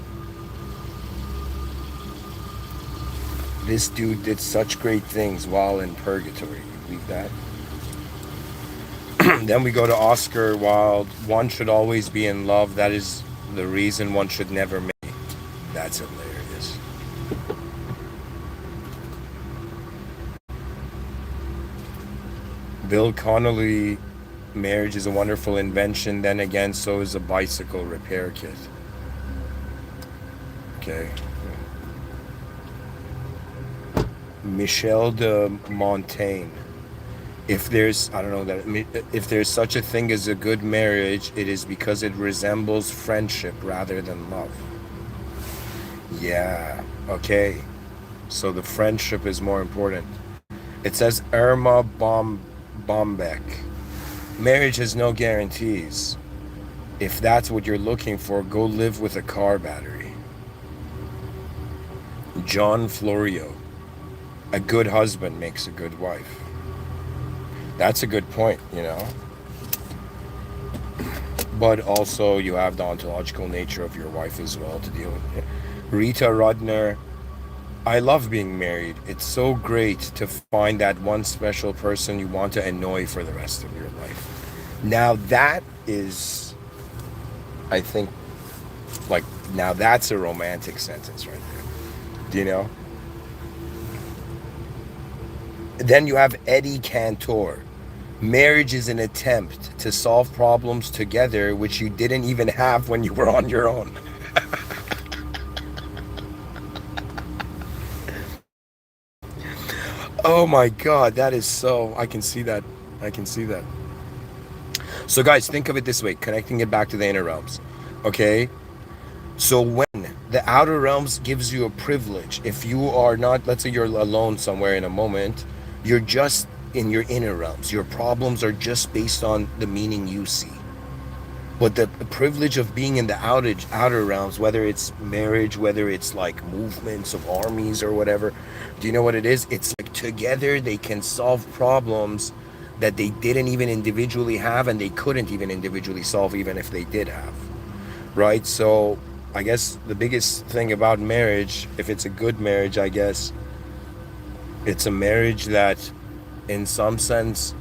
This dude did such great things while in purgatory. You believe that? Then we go to Oscar Wilde. One should always be in love. That is the reason one should never marry. That's hilarious. Bill Connolly. Marriage is a wonderful invention. Then again, so is a bicycle repair kit. Okay. Michel de Montaigne. If there's, I don't know that, if there's such a thing as a good marriage, it is because it resembles friendship rather than love. Yeah. Okay. So the friendship is more important. It says Irma Bombeck. Marriage has no guarantees. If that's what you're looking for, go live with a car battery. John Florio. A good husband makes a good wife. That's a good point, you know. But also, you have the ontological nature of your wife as well to deal with. Rita Rudner, I love being married. It's so great to find that one special person you want to annoy for the rest of your life. Now, that is, I think, like, now that's a romantic sentence right there. Do you know? Then you have Eddie Cantor. Marriage is an attempt to solve problems together which you didn't even have when you were on your own. Oh my God, that is so, I can see that. I can see that. So guys, think of it this way, connecting it back to the inner realms. Okay? So when the outer realms gives you a privilege, if you are not, let's say you're alone somewhere in a moment, you're just in your inner realms. Your problems are just based on the meaning you see. But the privilege of being in the outer realms, whether it's marriage, whether it's like movements of armies or whatever, do you know what it is? It's like together they can solve problems that they didn't even individually have, and they couldn't even individually solve even if they did have. Right? So I guess the biggest thing about marriage, if it's a good marriage, I guess it's a marriage that in some sense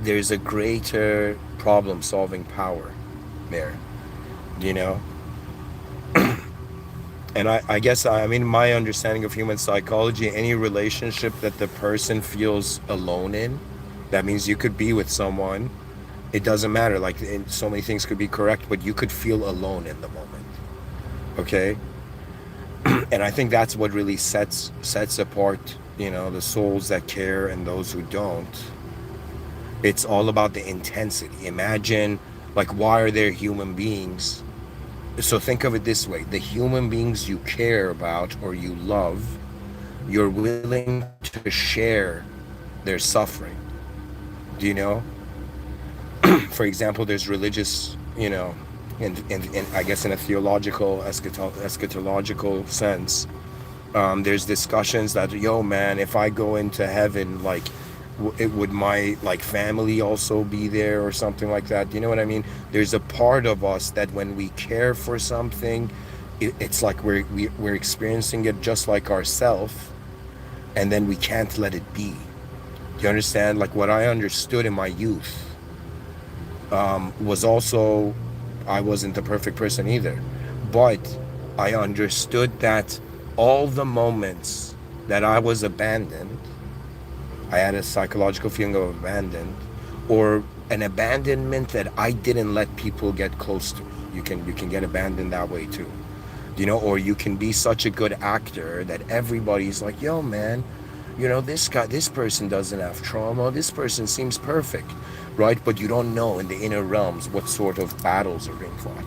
there's a greater problem solving power there, you know. And I guess, I mean, my understanding of human psychology, any relationship that the person feels alone in, that means you could be with someone, it doesn't matter, like so many things could be correct, but you could feel alone in the moment. Okay. And I think that's what really sets apart, you know, the souls that care and those who don't. It's all about the intensity. Imagine, like, why are there human beings? So think of it this way, the human beings you care about or you love, you're willing to share their suffering. Do you know? For example, there's religious, you know, in I guess in a theological, eschatological sense, there's discussions that, yo man, if I go into heaven, like, would my like family also be there or something like that? You know what I mean? There's a part of us that when we care for something, it's like we're experiencing it just like ourselves, and then we can't let it be. Do you understand? Like, what I understood in my youth was also, I wasn't the perfect person either, but I understood that all the moments that I was abandoned, I had a psychological feeling of abandoned, or an abandonment that I didn't let people get close to. You can get abandoned that way too, you know. Or you can be such a good actor that everybody's like, yo man, you know, this person doesn't have trauma, this person seems perfect, right? But you don't know in the inner realms what sort of battles are being fought,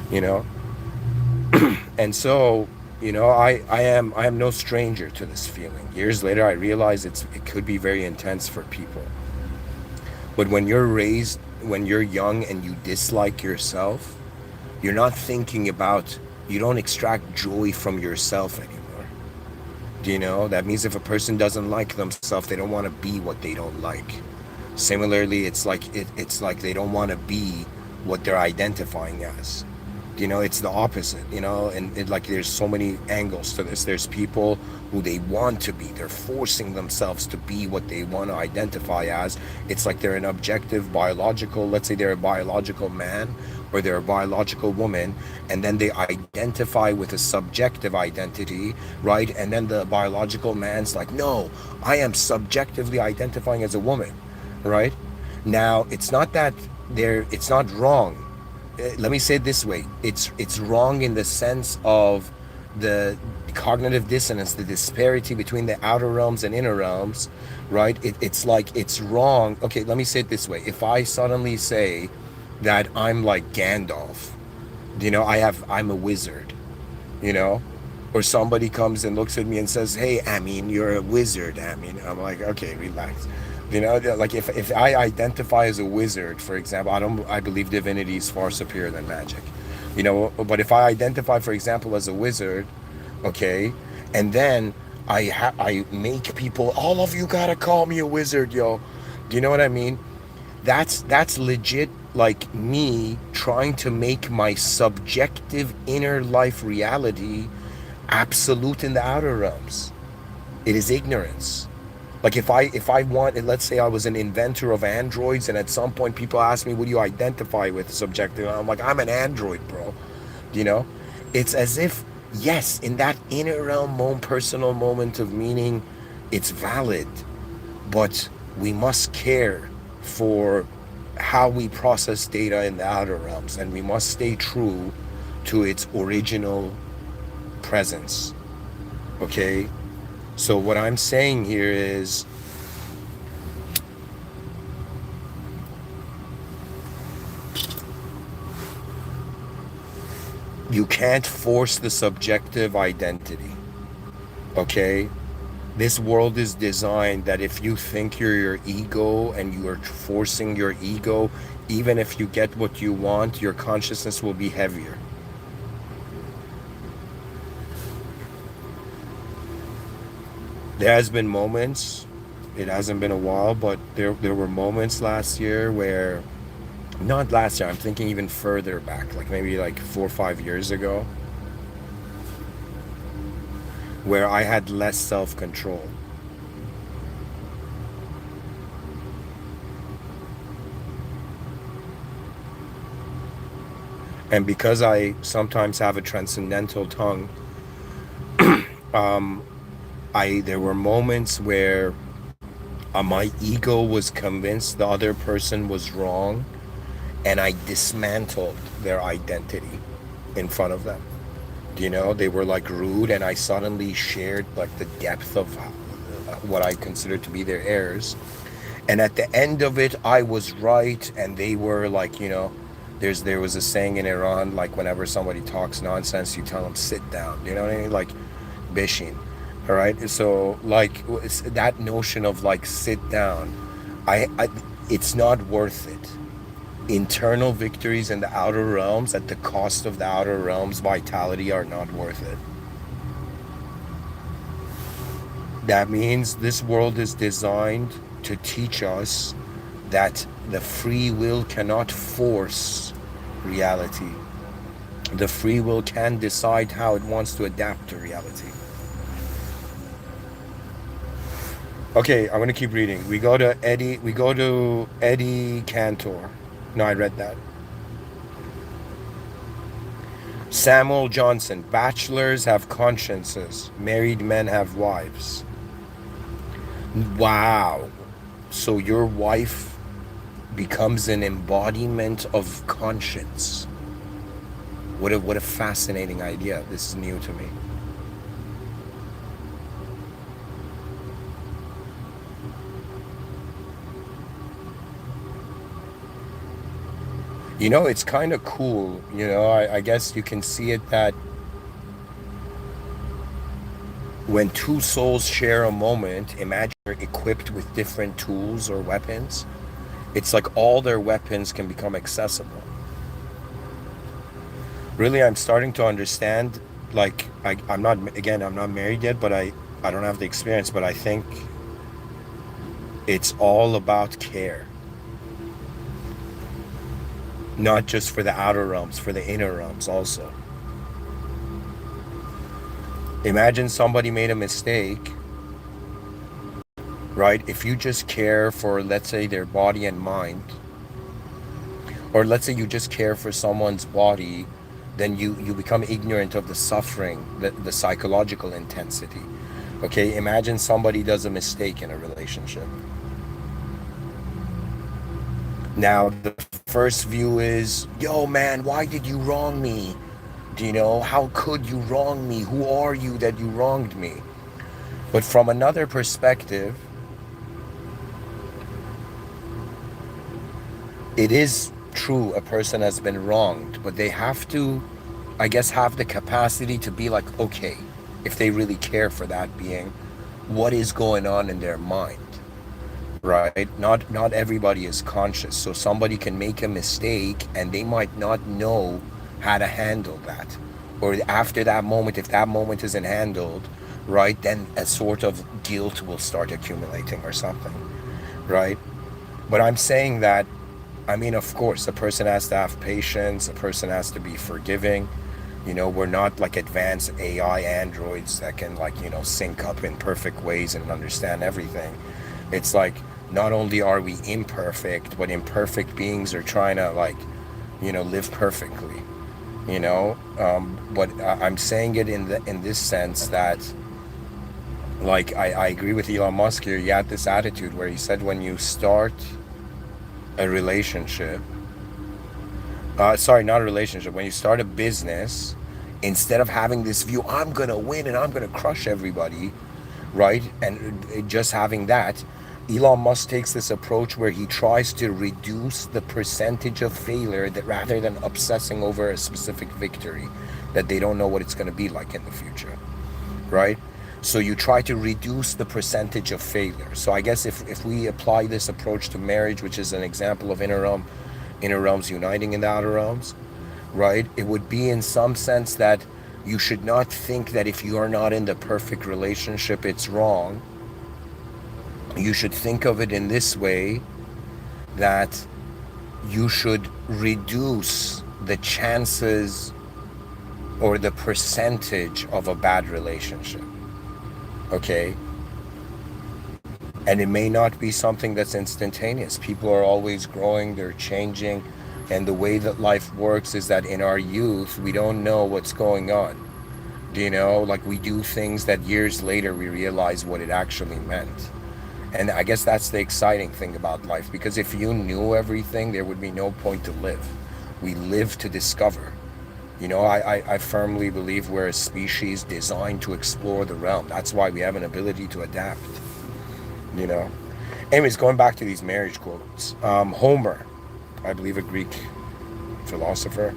you know. And so, you know, I am no stranger to this feeling. Years later I realized it could be very intense for people. But when you're young and you dislike yourself, you're not thinking about, you don't extract joy from yourself anymore. Do you know? That means if a person doesn't like themselves, they don't want to be what they don't like. Similarly, it's like they don't want to be what they're identifying as. You know, it's the opposite, you know. And like, there's so many angles to this. There's people who they want to be, they're forcing themselves to be what they want to identify as. It's like they're an objective biological, let's say they're a biological man or they're a biological woman, and then they identify with a subjective identity, right? And then the biological man's like, no, I am subjectively identifying as a woman, right? Now, it's not that it's not wrong. Let me say it this way, it's wrong in the sense of the cognitive dissonance, the disparity between the outer realms and inner realms, right? It's like, it's wrong. Okay, let me say it this way. If I suddenly say that I'm like Gandalf, you know, I'm a wizard, you know, or somebody comes and looks at me and says, hey, Amin, you're a wizard, Amin. I'm like, okay, relax. You know, like if I identify as a wizard, for example, I believe divinity is far superior than magic. You know, but if I identify, for example, as a wizard, okay, and then I make people, all of you gotta call me a wizard, yo. Do you know what I mean? That's legit, like me trying to make my subjective inner life reality absolute in the outer realms. It is ignorance. Like if I want, let's say I was an inventor of androids, and at some point people ask me, what do you identify with subjective? I'm like, I'm an android, bro. You know, it's as if, yes, in that inner realm, personal moment of meaning, it's valid, but we must care for how we process data in the outer realms, and we must stay true to its original presence. Okay? So what I'm saying here is, you can't force the subjective identity. Okay? This world is designed that if you think you're your ego and you are forcing your ego, even if you get what you want, your consciousness will be heavier. There has been moments, it hasn't been a while, but there were moments last year where, not last year, I'm thinking even further back, like maybe like 4 or 5 years ago, where I had less self-control. And because I sometimes have a transcendental tongue, um, there were moments where my ego was convinced the other person was wrong, and I dismantled their identity in front of them. You know, they were like rude, and I suddenly shared like the depth of what I considered to be their errors. And at the end of it, I was right, and they were like, you know, there was a saying in Iran, like whenever somebody talks nonsense, you tell them sit down. You know what I mean? Like bishin. All right. So like it's that notion of like sit down. I it's not worth it. Internal victories in the outer realms at the cost of the outer realms vitality are not worth it. That means this world is designed to teach us that the free will cannot force reality. The free will can decide how it wants to adapt to reality. Okay, I'm gonna keep reading. We go to Eddie Cantor. No, I read that. Samuel Johnson, bachelors have consciences, married men have wives. Wow. So your wife becomes an embodiment of conscience. What a fascinating idea. This is new to me. You know, it's kind of cool. You know, I guess you can see it that when two souls share a moment, imagine they're equipped with different tools or weapons. It's like all their weapons can become accessible. Really, I'm starting to understand, like, I'm not, again, I'm not married yet, but I don't have the experience, but I think it's all about care. Not just for the outer realms, for the inner realms also. Imagine somebody made a mistake, right? If you just care for, let's say, their body and mind, or let's say you just care for someone's body, then you become ignorant of the suffering, the psychological intensity. Okay, imagine somebody does a mistake in a relationship. Now, the first view is, yo, man, why did you wrong me? Do you know, how could you wrong me? Who are you that you wronged me? But from another perspective, it is true a person has been wronged, but they have to, I guess, have the capacity to be like, okay, if they really care for that being, what is going on in their mind, right? Not everybody is conscious. So somebody can make a mistake and they might not know how to handle that. Or after that moment, if that moment isn't handled, right, then a sort of guilt will start accumulating or something, right? But I'm saying that, I mean, of course, a person has to have patience, a person has to be forgiving. We're not like advanced AI androids that can, like, sync up in perfect ways and understand everything. It's like, not only are we imperfect, but imperfect beings are trying to, like, live perfectly. But I'm saying it in this sense that, like, I agree with Elon Musk here. He had this attitude where he said when you start a relationship, sorry, not a relationship, when you start a business, instead of having this view, I'm gonna win and I'm gonna crush everybody, right? And just having that, Elon Musk takes this approach where he tries to reduce the percentage of failure, that rather than obsessing over a specific victory that they don't know what it's going to be like in the future, right? So you try to reduce the percentage of failure. So I guess if we apply this approach to marriage, which is an example of inner realms uniting in the outer realms, right? It would be in some sense that you should not think that if you are not in the perfect relationship, it's wrong. You should think of it in this way, that you should reduce the chances or the percentage of a bad relationship. Okay? And it may not be something that's instantaneous. People are always growing, they're changing. And the way that life works is that in our youth, we don't know what's going on. Like, we do things that years later we realize what it actually meant. And I guess that's the exciting thing about life, because if you knew everything, there would be no point to live. We live to discover. I firmly believe we're a species designed to explore the realm. That's why we have an ability to adapt. Anyways, going back to these marriage quotes. Homer, I believe a Greek philosopher,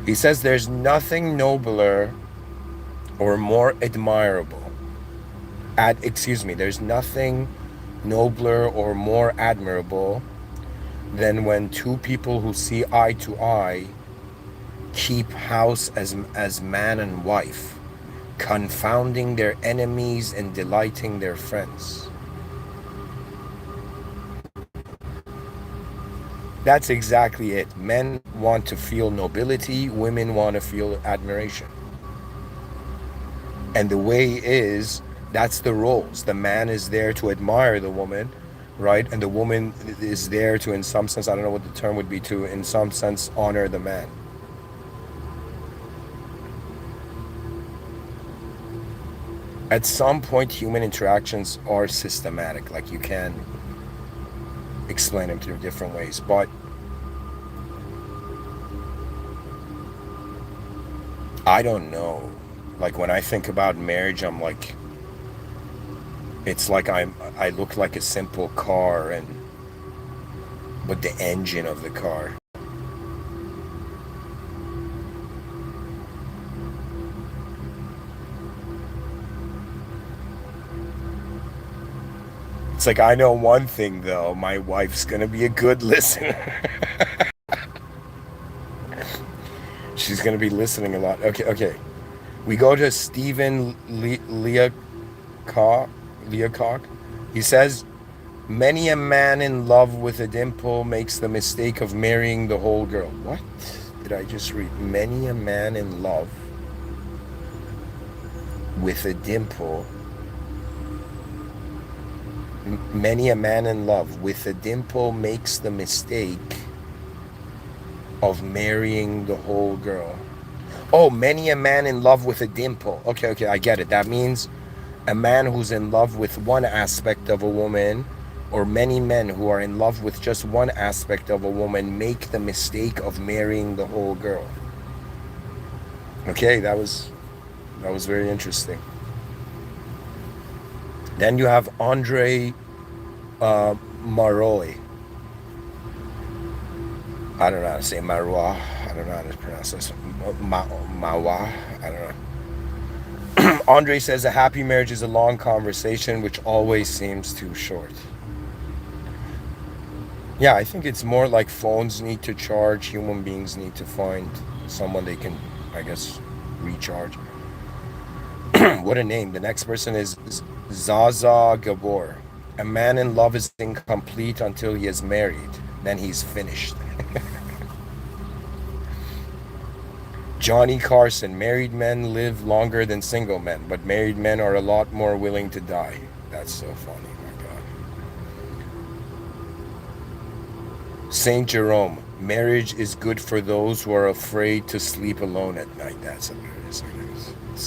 he says there's nothing nobler or more admirable. There's nothing nobler or more admirable than when two people who see eye to eye keep house as man and wife, confounding their enemies and delighting their friends. That's exactly it. Men want to feel nobility, women want to feel admiration. And the way is, that's the roles. The man is there to admire the woman, right? And the woman is there to, in some sense, I don't know what the term would be, to, in some sense, honor the man. At some point, human interactions are systematic. Like, you can explain them through different ways. But I don't know. Like, when I think about marriage, I'm like, it's like I look like a simple car, but the engine of the car. It's like, I know one thing though, my wife's gonna be a good listener. She's gonna be listening a lot. Okay. We go to Stephen Leacock. He says, many a man in love with a dimple makes the mistake of marrying the whole girl. What did I just read? Many a man in love with a dimple. Many a man in love with a dimple makes the mistake of marrying the whole girl. Oh, many a man in love with a dimple. Okay, I get it. That means a man who's in love with one aspect of a woman, or many men who are in love with just one aspect of a woman, make the mistake of marrying the whole girl. Okay, that was very interesting. Then you have Andre Maroy. I don't know how to say Marois. I don't know how to pronounce this. Mawa. I don't know. Andre says a happy marriage is a long conversation which always seems too short. Yeah, I think it's more like phones need to charge, human beings need to find someone they can, I guess, recharge. What a name. The next person is Zaza Gabor. A man in love is incomplete until he is married. Then he's finished. Johnny Carson. Married men live longer than single men, but married men are a lot more willing to die. That's so funny, my God. Saint Jerome. Marriage is good for those who are afraid to sleep alone at night. That's hilarious.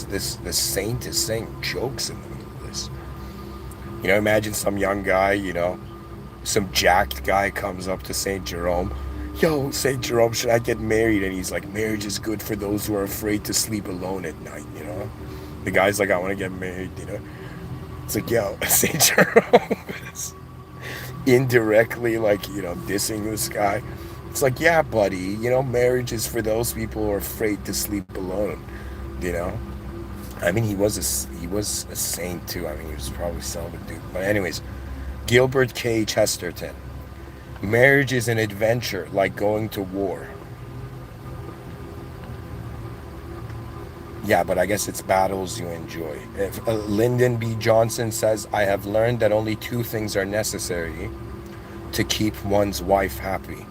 This saint is saying jokes in the middle of this. Imagine some young guy, some jacked guy comes up to St. Jerome. Yo, St. Jerome, should I get married? And he's like, marriage is good for those who are afraid to sleep alone at night. The guy's like, I want to get married. It's like, yo, St. Jerome is indirectly like, dissing this guy. It's like, yeah, buddy, marriage is for those people who are afraid to sleep alone, you know? I mean, he was a saint too. I mean, he was probably celibate dude. But anyways, Gilbert K. Chesterton. Marriage is an adventure like going to war. Yeah, but I guess it's battles you enjoy. If Lyndon B. Johnson says, I have learned that only two things are necessary to keep one's wife happy.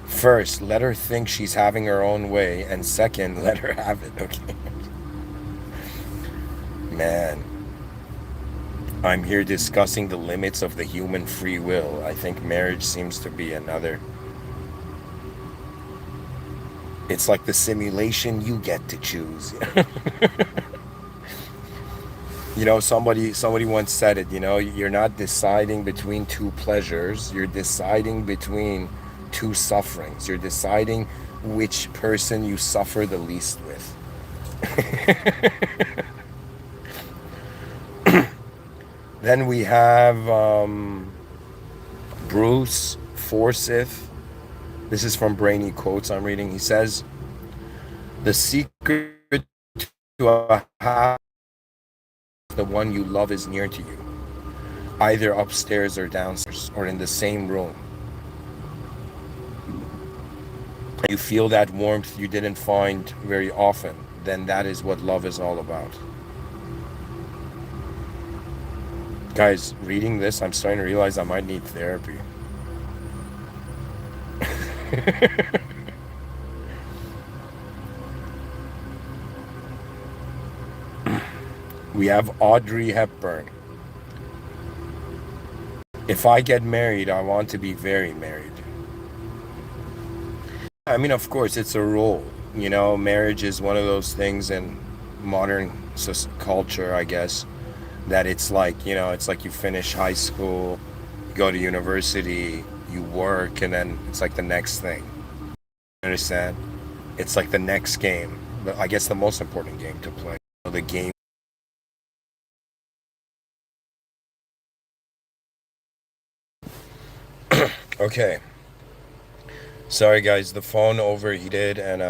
First, let her think she's having her own way, and second, let her have it. Okay, man. I'm here discussing the limits of the human free will. I think marriage seems to be another. It's like the simulation you get to choose. Somebody once said it, you're not deciding between two pleasures, you're deciding between two sufferings. You're deciding which person you suffer the least with. Then we have Bruce Forsyth. This is from Brainy Quotes I'm reading. He says, the secret to a house, the one you love is near to you, either upstairs or downstairs, or in the same room. You feel that warmth you didn't find very often, then that is what love is all about. Guys, reading this, I'm starting to realize I might need therapy. We have Audrey Hepburn. If I get married, I want to be very married. I mean, of course, it's a role. Marriage is one of those things in modern culture, I guess, that it's like you finish high school, you go to university, you work, and then it's like the next thing. Understand? It's like the next game. But I guess the most important game to play. The game. Okay. Sorry guys, the phone overheated and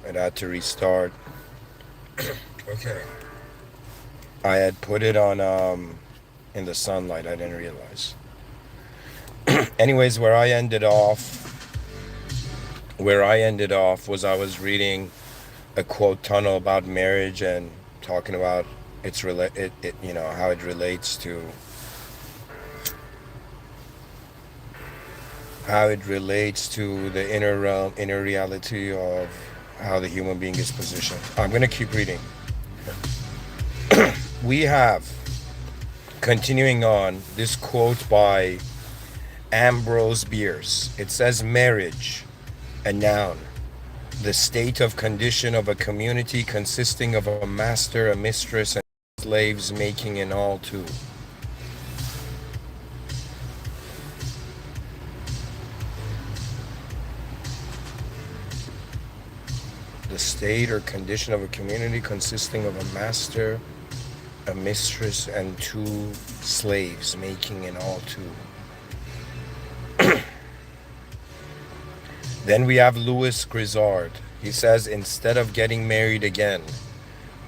it had to restart. Okay. I had put it on in the sunlight. I didn't realize. Anyways, where I ended off was I was reading a quote tunnel about marriage and talking about how it relates to the inner realm, inner reality of how the human being is positioned. I'm gonna keep reading. We have, continuing on, this quote by Ambrose Bierce. It says, marriage, a noun, the state of condition of a community consisting of a master, a mistress, and slaves, making in all two. The state or condition of a community consisting of a master, a mistress, and two slaves, making in all two. Then we have Louis Grizzard. He says, instead of getting married again,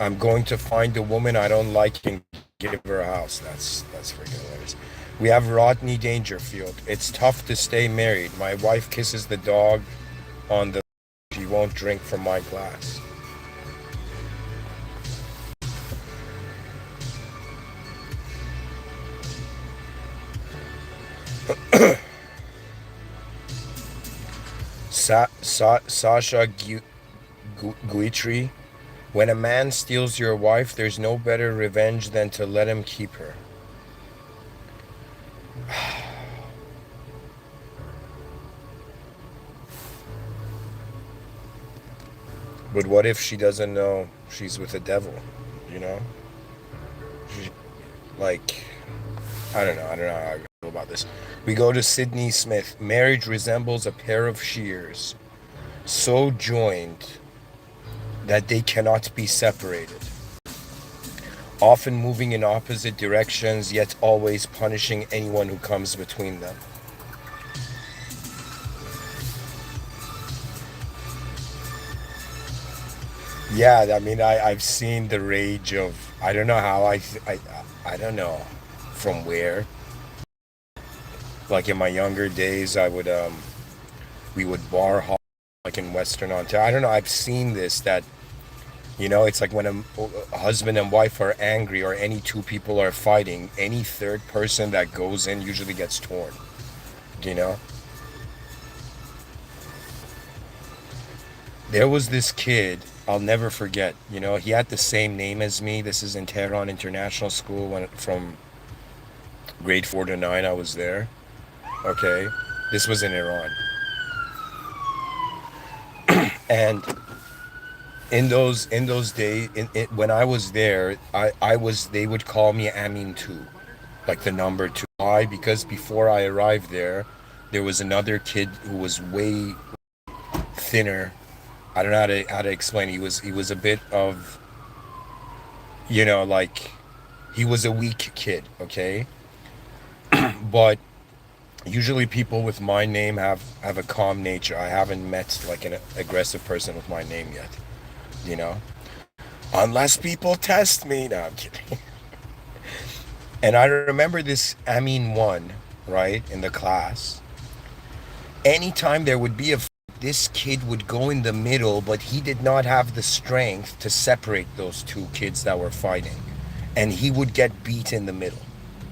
I'm going to find a woman I don't like and give her a house. That's freaking hilarious. We have Rodney Dangerfield. It's tough to stay married. My wife kisses the dog on the. She won't drink from my glass. Sasha Guitry. When a man steals your wife, there's no better revenge than to let him keep her. But what if she doesn't know she's with the devil? You know? She, like, I don't know. I don't know how I feel about this. We go to Sydney Smith. Marriage resembles a pair of shears, so joined that they cannot be separated, often moving in opposite directions, yet always punishing anyone who comes between them. Yeah, I mean, I've seen the rage of, I don't know how I don't know from where. Like in my younger days, we would bar hop like in Western Ontario. I don't know. I've seen this that it's like when a husband and wife are angry or any two people are fighting, any third person that goes in usually gets torn. You know, there was this kid I'll never forget. He had the same name as me. This is in Tehran International School when from grade 4 to 9 I was there. Okay, this was in Iran, and in those days, when I was there, I was they would call me Amin too, like the number two. Why? Because before I arrived there was another kid who was way thinner. I don't know how to explain. He was a bit of like he was a weak kid. Okay, but usually people with my name have a calm nature. I haven't met like an aggressive person with my name yet. You know, unless people test me. No, I'm kidding. And I remember this Amin one, right, in the class. Anytime there would be this kid would go in the middle, but he did not have the strength to separate those two kids that were fighting. And he would get beat in the middle.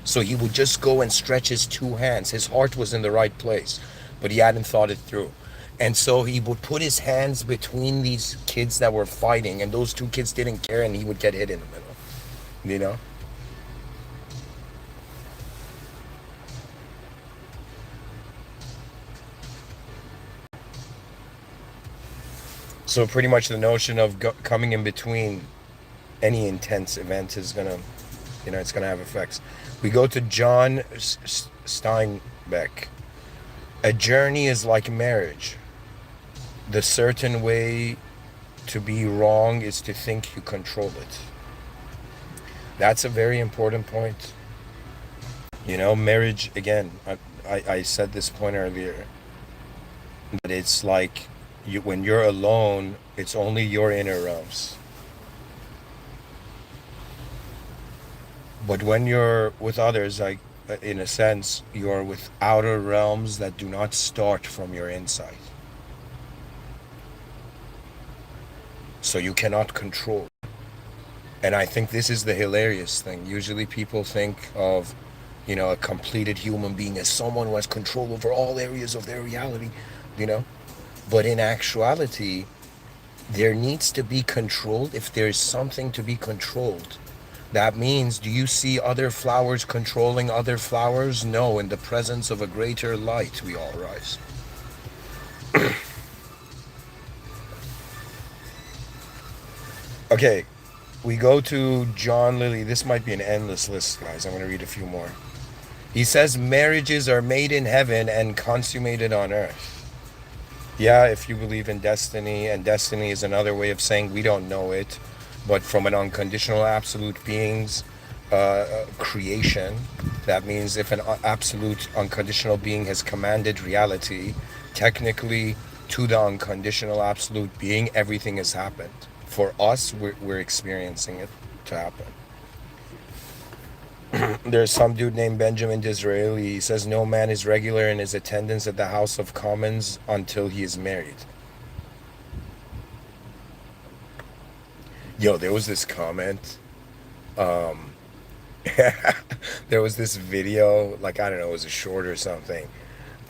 So he would just go and stretch his two hands. His heart was in the right place, but he hadn't thought it through. And so he would put his hands between these kids that were fighting, and those two kids didn't care, and he would get hit in the middle. You know? So pretty much the notion of coming in between any intense event is gonna, it's gonna have effects. We go to John Steinbeck. A journey is like marriage. The certain way to be wrong is to think you control it. That's a very important point. Marriage, again, I said this point earlier, but it's like when you're alone, it's only your inner realms. But when you're with others, like in a sense, you're with outer realms that do not start from your inside. So you cannot control. And I think this is the hilarious thing. Usually people think of, a completed human being as someone who has control over all areas of their reality, you know? But in actuality, there needs to be controlled if there's something to be controlled. That means, do you see other flowers controlling other flowers? No, in the presence of a greater light, we all rise. Okay, we go to John Lilly. This might be an endless list, guys. I'm going to read a few more. He says, marriages are made in heaven and consummated on earth. Yeah, if you believe in destiny, and destiny is another way of saying we don't know it, but from an unconditional absolute being's creation, that means if an absolute unconditional being has commanded reality, technically to the unconditional absolute being, everything has happened. For us, we're experiencing it to happen. There's some dude named Benjamin Disraeli. He says no man is regular in his attendance at the House of Commons until he is married. Yo, there was this comment. Um, there was this video, like I don't know, it was a short or something,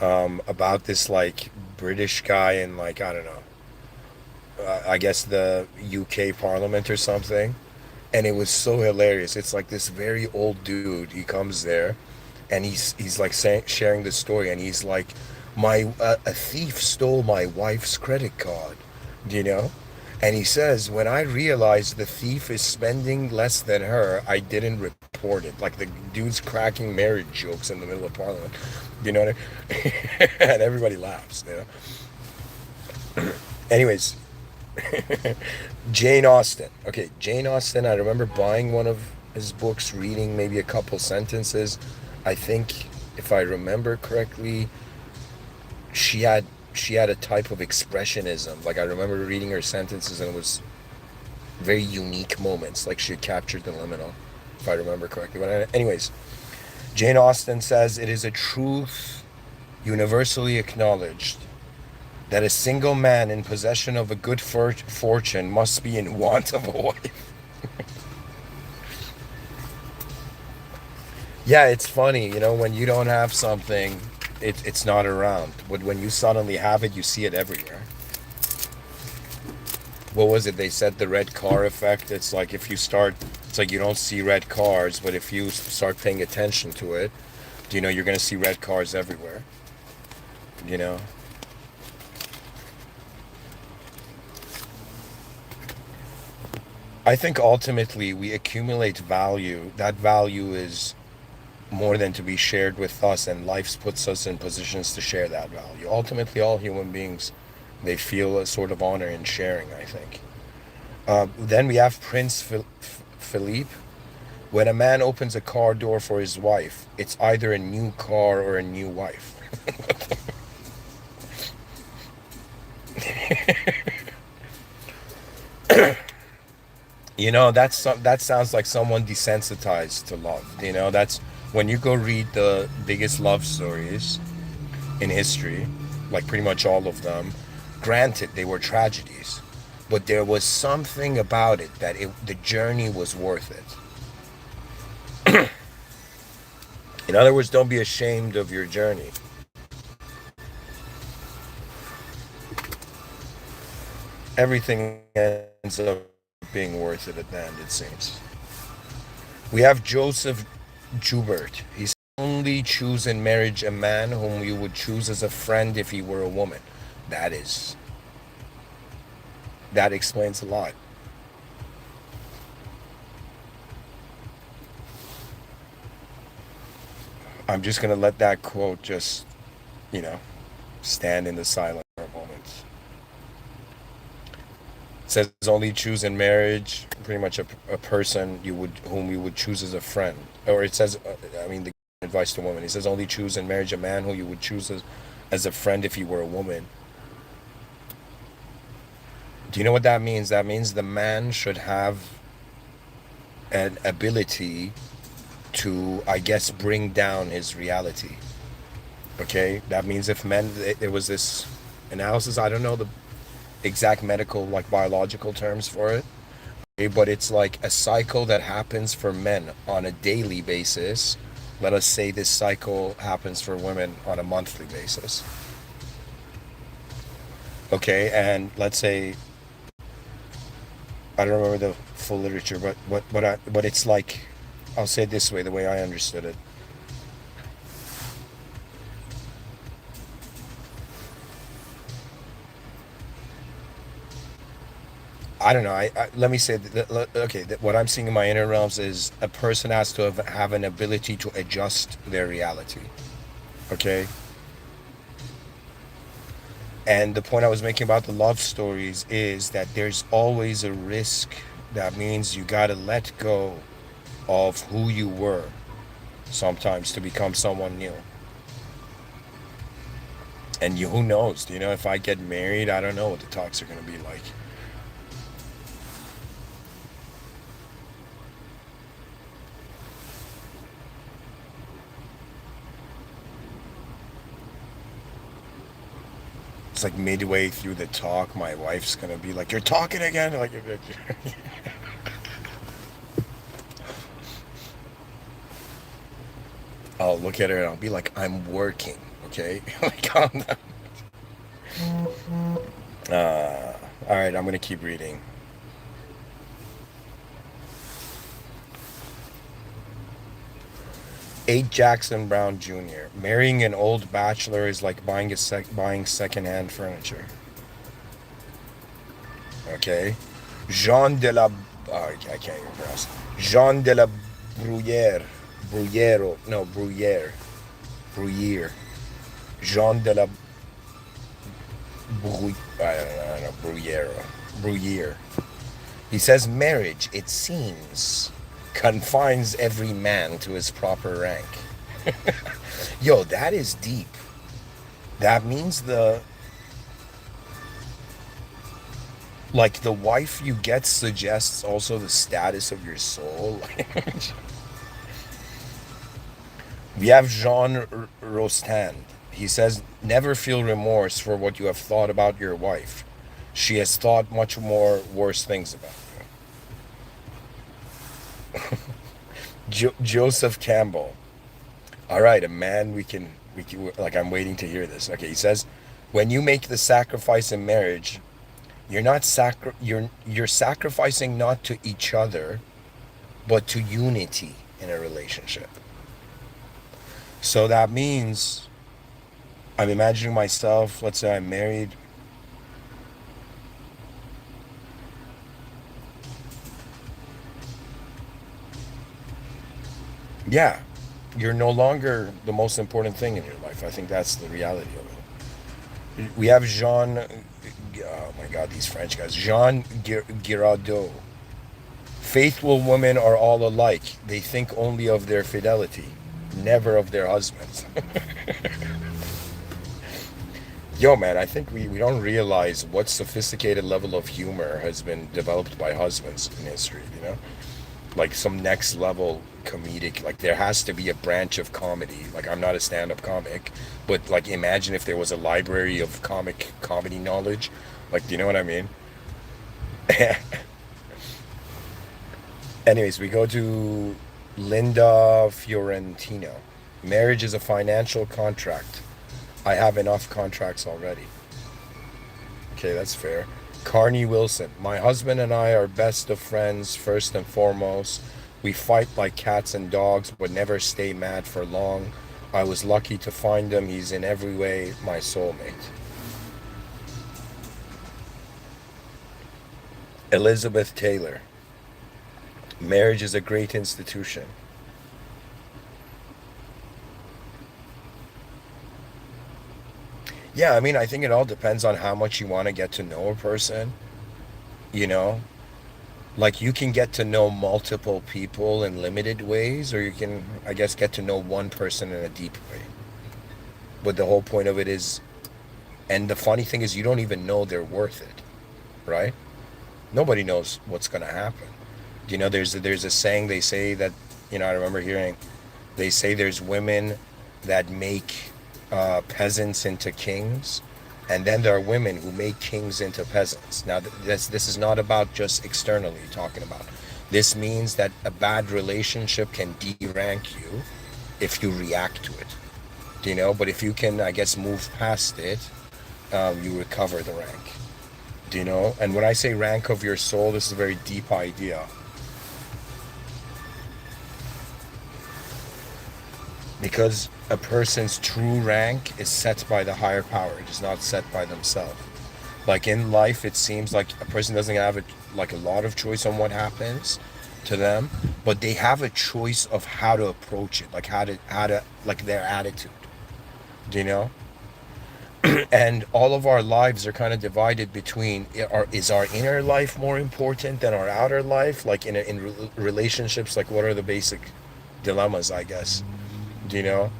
about this like British guy in like I don't know, I guess the UK Parliament or something, and it was so hilarious. It's like this very old dude. He comes there, and he's like sharing the story, and he's like, my a thief stole my wife's credit card, you know. And he says, when I realized the thief is spending less than her, I didn't report it. Like the dude's cracking marriage jokes in the middle of Parliament. You know what I mean? And everybody laughs, you know. Anyways, Jane Austen. Okay, Jane Austen, I remember buying one of his books, reading maybe a couple sentences. I think, if I remember correctly, she had she had a type of expressionism. Like I remember reading her sentences and it was very unique moments. Like she had captured the liminal, if I remember correctly. But anyways, Jane Austen says it is a truth universally acknowledged that a single man in possession of a good fortune must be in want of a wife. Yeah, it's funny, when you don't have something, it's not around. But when you suddenly have it, you see it everywhere. What was it? They said the red car effect. It's like you don't see red cars, but if you start paying attention to it, you're going to see red cars everywhere. You know? I think ultimately we accumulate value. That value is more than to be shared with us, and life puts us in positions to share that value. Ultimately, all human beings, they feel a sort of honor in sharing, I think. Then we have Prince Philippe. When a man opens a car door for his wife, it's either a new car or a new wife. That sounds like someone desensitized to love. That's when you go read the biggest love stories in history, like pretty much all of them. Granted, they were tragedies, but there was something about it that the journey was worth it. In other words, don't be ashamed of your journey. Everything ends up being worth it at the end, it seems. We have Joseph Joubert. He said, only choose in marriage a man whom you would choose as a friend if he were a woman. That is, that explains a lot. I'm just going to let that quote just, you know, stand in the silence for a moment. It says only choose in marriage pretty much a person whom you would choose as a friend. Or it says, the advice to women. He says only choose in marriage a man who you would choose as a friend if he were a woman. Do you know what that means? That means the man should have an ability to, I guess, bring down his reality. Okay? That means if men, there was this analysis, I don't know the exact medical, like biological terms for it, okay, but it's like a cycle that happens for men on a daily basis. Let us say this cycle happens for women on a monthly basis. Okay, and let's say, I don't remember the full literature, but it's like, I'll say it this way, the way I understood it. I don't know. Let me say that, okay. What I'm seeing in my inner realms is a person has to have an ability to adjust their reality. Okay. And the point I was making about the love stories is that there's always a risk. That means you gotta let go of who you were sometimes to become someone new. And who knows? If I get married, I don't know what the talks are gonna be like. It's like midway through the talk, my wife's gonna be like, "You're talking again?" Like, I'll look at her and I'll be like, "I'm working, okay? Like, calm down." All right, I'm gonna keep reading. Eight Jackson Brown Jr. Marrying an old bachelor is like buying secondhand furniture. Okay. Jean de la. Oh, I can't even pronounce. Jean de la Bruyere. Bruyero. No, Bruyere. Bruyere. Jean de la. I don't know. Bruyere. Bruyere. He says marriage, it seems, confines every man to his proper rank. Yo, that is deep. That means the wife you get suggests also the status of your soul. We have Jean Rostand. He says, never feel remorse for what you have thought about your wife. She has thought much more worse things about you. Joseph Campbell. All right, a man we can like I'm waiting to hear this. Okay, he says, when you make the sacrifice in marriage, you're sacrificing not to each other, but to unity in a relationship. So that means I'm imagining myself, let's say I'm married. Yeah, you're no longer the most important thing in your life. I think that's the reality of it. We have Jean, oh my God, these French guys. Jean Giraudoux. Faithful women are all alike. They think only of their fidelity, never of their husbands. Yo, man, I think we don't realize what sophisticated level of humor has been developed by husbands in history, you know? Like some next level comedic, like there has to be a branch of comedy. Like I'm not a stand-up comic, but like imagine if there was a library of comedy knowledge. Like, do you know what I mean? Anyways, we go to Linda Fiorentino. Marriage is a financial contract. I have enough contracts already. Okay, that's fair. Carney Wilson. My husband and I are best of friends first and foremost. We fight like cats and dogs, but never stay mad for long. I was lucky to find him. He's in every way my soulmate. Elizabeth Taylor. Marriage is a great institution. Yeah, I mean, I think it all depends on how much you want to get to know a person, you know? Like you can get to know multiple people in limited ways, or you can, I guess, get to know one person in a deep way. But the whole point of it is, and the funny thing is, you don't even know they're worth it, right? Nobody knows what's gonna happen. You know, there's a saying they say that, I remember hearing, they say there's women that make peasants into kings, and then there are women who make kings into peasants. Now, this is not about just externally talking about. This means that a bad relationship can derank you if you react to it. But if you can, I guess, move past it, you recover the rank. And when I say rank of your soul, this is a very deep idea. Because a person's true rank is set by the higher power. It is not set by themselves. Like in life, it seems like a person doesn't have a lot of choice on what happens to them, but they have a choice of how to approach it, like how to like their attitude. Do you know? And all of our lives are kind of divided between is our inner life more important than our outer life? Like in relationships, like what are the basic dilemmas, I guess? Do you know?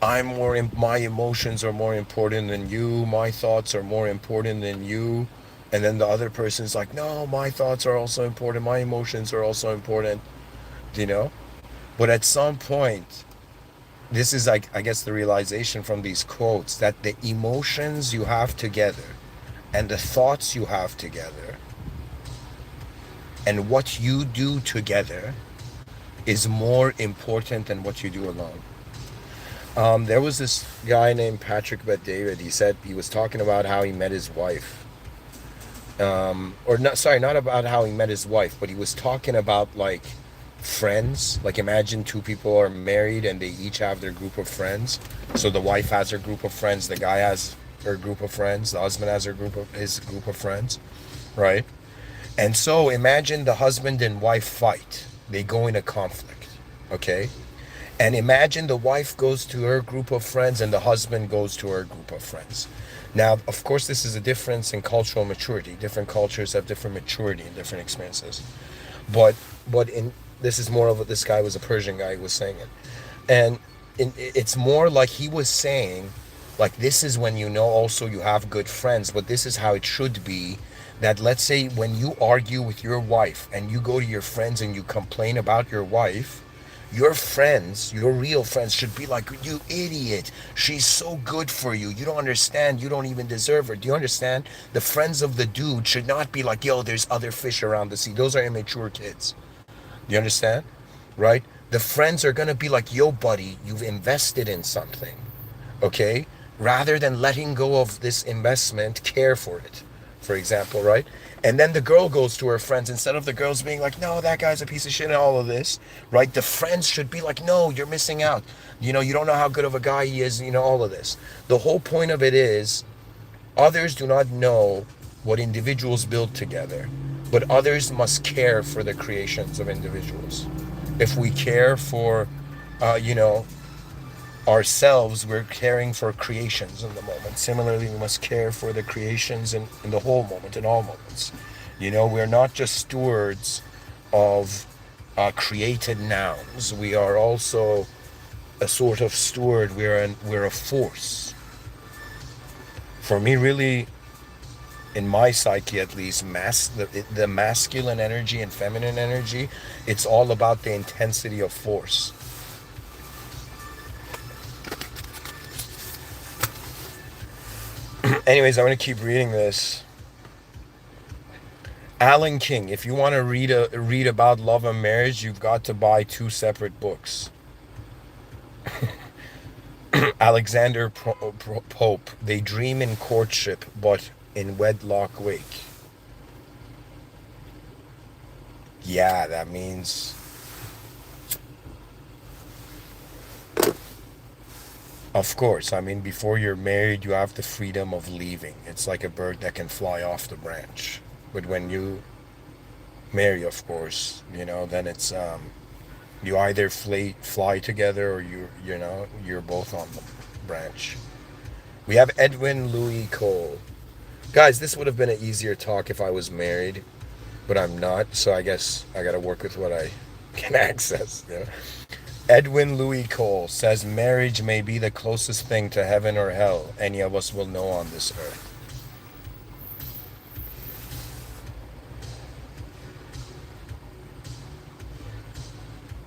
My emotions are more important than you, my thoughts are more important than you. And then the other person's like, no, my thoughts are also important, my emotions are also important. Do you know? But at some point, this is like, I guess, the realization from these quotes, that the emotions you have together and the thoughts you have together and what you do together is more important than what you do alone. There was this guy named Patrick Bet David. He said he was talking about how he met his wife. Or not, sorry, not about how he met his wife, but he was talking about like friends. Like imagine two people are married and they each have their group of friends. So the wife has her group of friends, the guy has her group of friends, the husband has his group of friends, right? And so imagine the husband and wife fight. They go into conflict, okay? And imagine the wife goes to her group of friends and the husband goes to her group of friends. Now, of course, this is a difference in cultural maturity. Different cultures have different maturity and different experiences. But in this is more of what this guy was a Persian guy who was saying it. And it's more like he was saying, like, this is when you know also you have good friends, but this is how it should be. That let's say when you argue with your wife and you go to your friends and you complain about your wife, your friends, your real friends should be like, you idiot, she's so good for you, you don't understand, you don't even deserve her. Do you understand? The friends of the dude should not be like, yo, there's other fish around the sea. Those are immature kids. Do you understand? Right? The friends are going to be like, yo, buddy, you've invested in something, okay? Rather than letting go of this investment, care for it, for example, right? And then the girl goes to her friends, instead of the girls being like, no, that guy's a piece of shit and all of this, right? The friends should be like, no, you're missing out. You know, you don't know how good of a guy he is, you know, all of this. The whole point of it is, others do not know what individuals build together, but others must care for the creations of individuals. If we care for, you know, ourselves, we're caring for creations in the moment. Similarly, we must care for the creations in the whole moment, in all moments. You know, we're not just stewards of created nouns. We are also a sort of steward. We're a force. For me, really, in my psyche at least, the masculine energy and feminine energy, it's all about the intensity of force. Anyways, I'm going to keep reading this. Alan King, if you want to read about love and marriage, you've got to buy two separate books. Alexander Pope, they dream in courtship, but in wedlock wake. Yeah, that means... Of course, I mean, before you're married, you have the freedom of leaving. It's like a bird that can fly off the branch. But when you marry, of course, you know, then it's you either fly together or you're both on the branch. We have Edwin Louis Cole. Guys, this would have been an easier talk if I was married, but I'm not, so I guess I gotta work with what I can access, you know? Edwin Louis Cole says marriage may be the closest thing to heaven or hell any of us will know on this earth.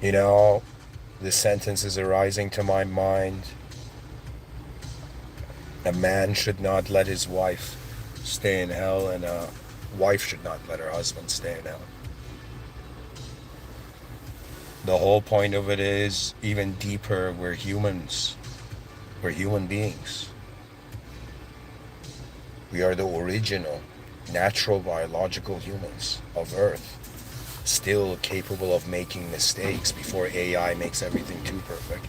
You know, the sentence is arising to my mind. A man should not let his wife stay in hell, and a wife should not let her husband stay in hell. The whole point of it is, even deeper, we're humans. We're human beings. We are the original, natural, biological humans of Earth, still capable of making mistakes before AI makes everything too perfect.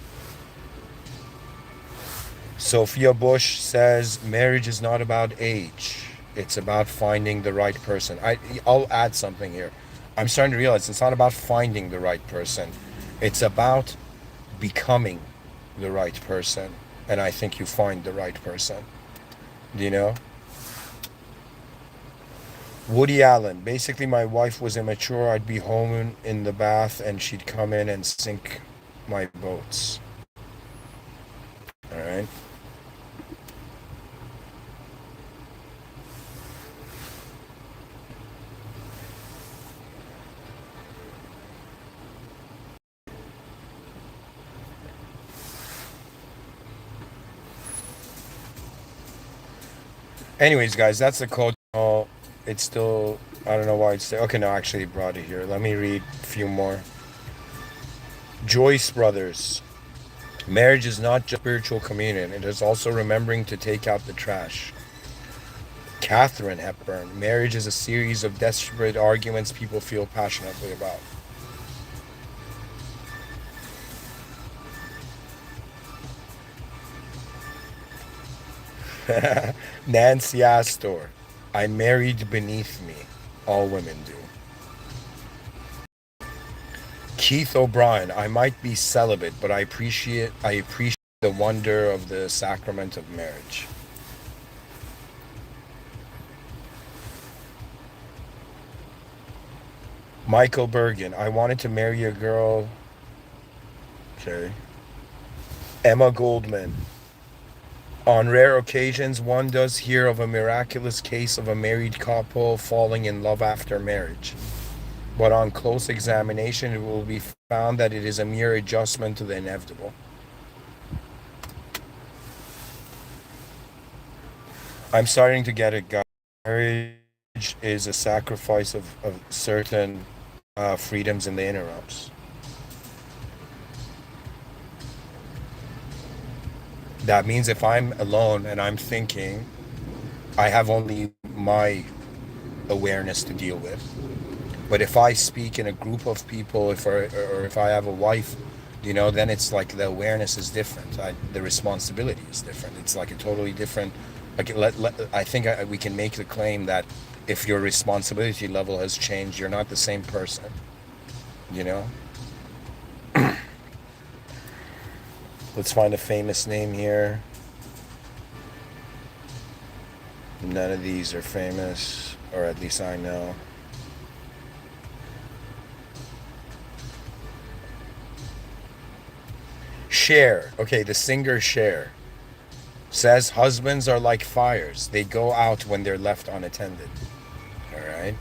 Sophia Bush says marriage is not about age. It's about finding the right person. I'll add something here. I'm starting to realize it's not about finding the right person. It's about becoming the right person. And I think you find the right person. Do you know? Woody Allen. Basically, my wife was immature. I'd be home in the bath and she'd come in and sink my boats. All right. Anyways, guys, that's the quote. Oh, it's still. I don't know why it's there. Okay, no, actually, it brought it here. Let me read a few more. Joyce Brothers. Marriage is not just spiritual communion, it is also remembering to take out the trash. Catherine Hepburn. Marriage is a series of desperate arguments people feel passionately about. Nancy Astor. I married beneath me. All women do. Keith O'Brien. I might be celibate, but I appreciate the wonder of the sacrament of marriage. Michael Bergen. I wanted to marry a girl. Okay. Emma Goldman. On rare occasions, one does hear of a miraculous case of a married couple falling in love after marriage. But on close examination, it will be found that it is a mere adjustment to the inevitable. I'm starting to get it, guys. Marriage is a sacrifice of certain freedoms in the interrupts. That means if I'm alone and I'm thinking, I have only my awareness to deal with. But if I speak in a group of people, or if I have a wife, then it's like the awareness is different. The responsibility is different. It's like a totally different. Like I think we can make the claim that if your responsibility level has changed, you're not the same person. You know. Let's find a famous name here. None of these are famous, or at least I know. Cher. Okay, the singer Cher says husbands are like fires. They go out when they're left unattended. All right.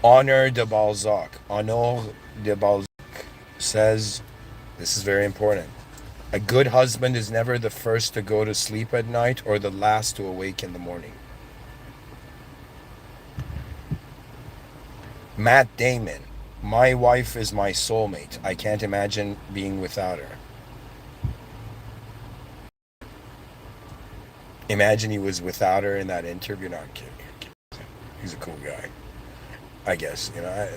Honor de Balzac. Honor de Balzac says, this is very important. A good husband is never the first to go to sleep at night or the last to awake in the morning. Matt Damon. My wife is my soulmate. I can't imagine being without her. Imagine he was without her in that interview. Not kidding. He's a cool guy. I guess,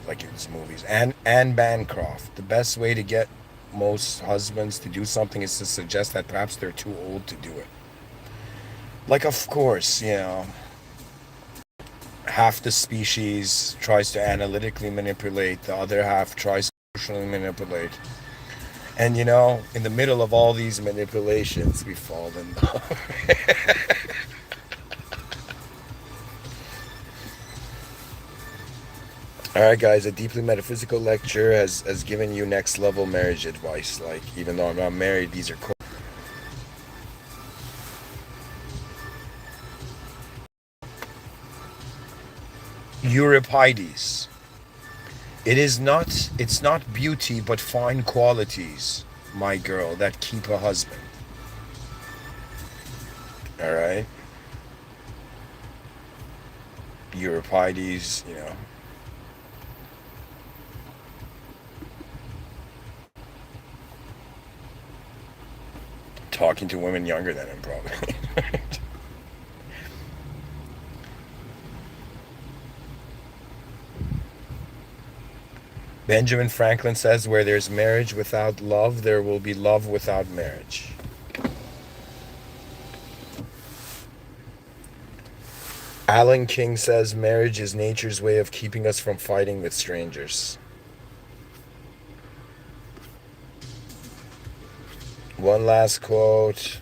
like in his movies. And Anne Bancroft. The best way to get most husbands to do something is to suggest that perhaps they're too old to do it. Like, of course, half the species tries to analytically manipulate, the other half tries to emotionally manipulate. And in the middle of all these manipulations, we fall in love. All right, guys, a deeply metaphysical lecture has given you next level marriage advice. Like, even though I'm not married, these are cool. Euripides. It's not beauty, but fine qualities, my girl, that keep a husband. All right? Euripides, talking to women younger than him, probably. Benjamin Franklin says, where there's marriage without love, there will be love without marriage. Alan King says, marriage is nature's way of keeping us from fighting with strangers. One last quote.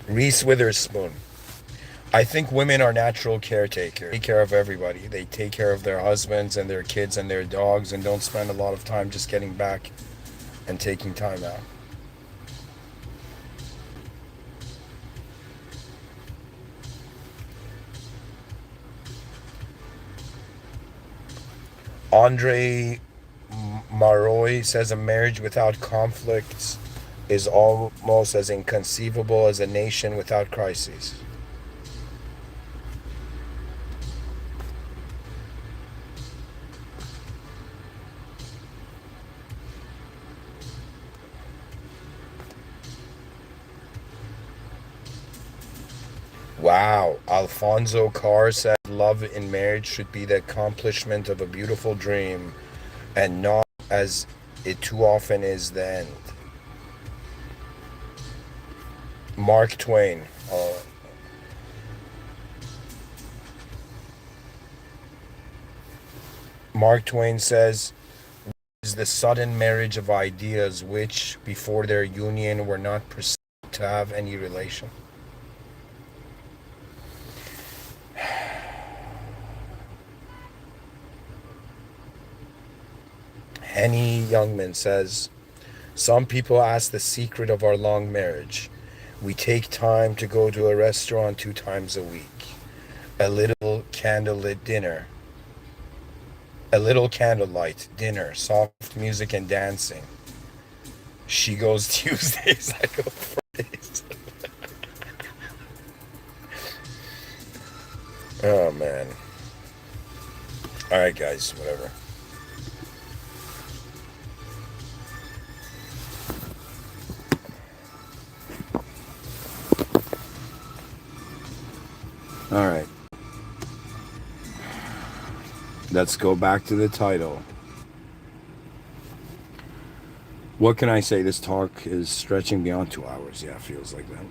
Reese Witherspoon. I think women are natural caretakers. They take care of everybody. They take care of their husbands and their kids and their dogs and don't spend a lot of time just getting back and taking time out. Andre Maroy says a marriage without conflicts is almost as inconceivable as a nation without crises. Wow. Alfonso Carr said love in marriage should be the accomplishment of a beautiful dream and not as it too often is the end. Mark Twain. Mark Twain says, is the sudden marriage of ideas which, before their union, were not perceived to have any relation. Henny Youngman says, some people ask the secret of our long marriage. We take time to go to a restaurant 2 times a week. A little candlelit dinner. A little candlelight dinner, soft music and dancing. She goes Tuesdays, I go Fridays. Oh man. Alright guys, whatever. Alright. Let's go back to the title. What can I say? This talk is stretching beyond 2 hours. Yeah, it feels like that.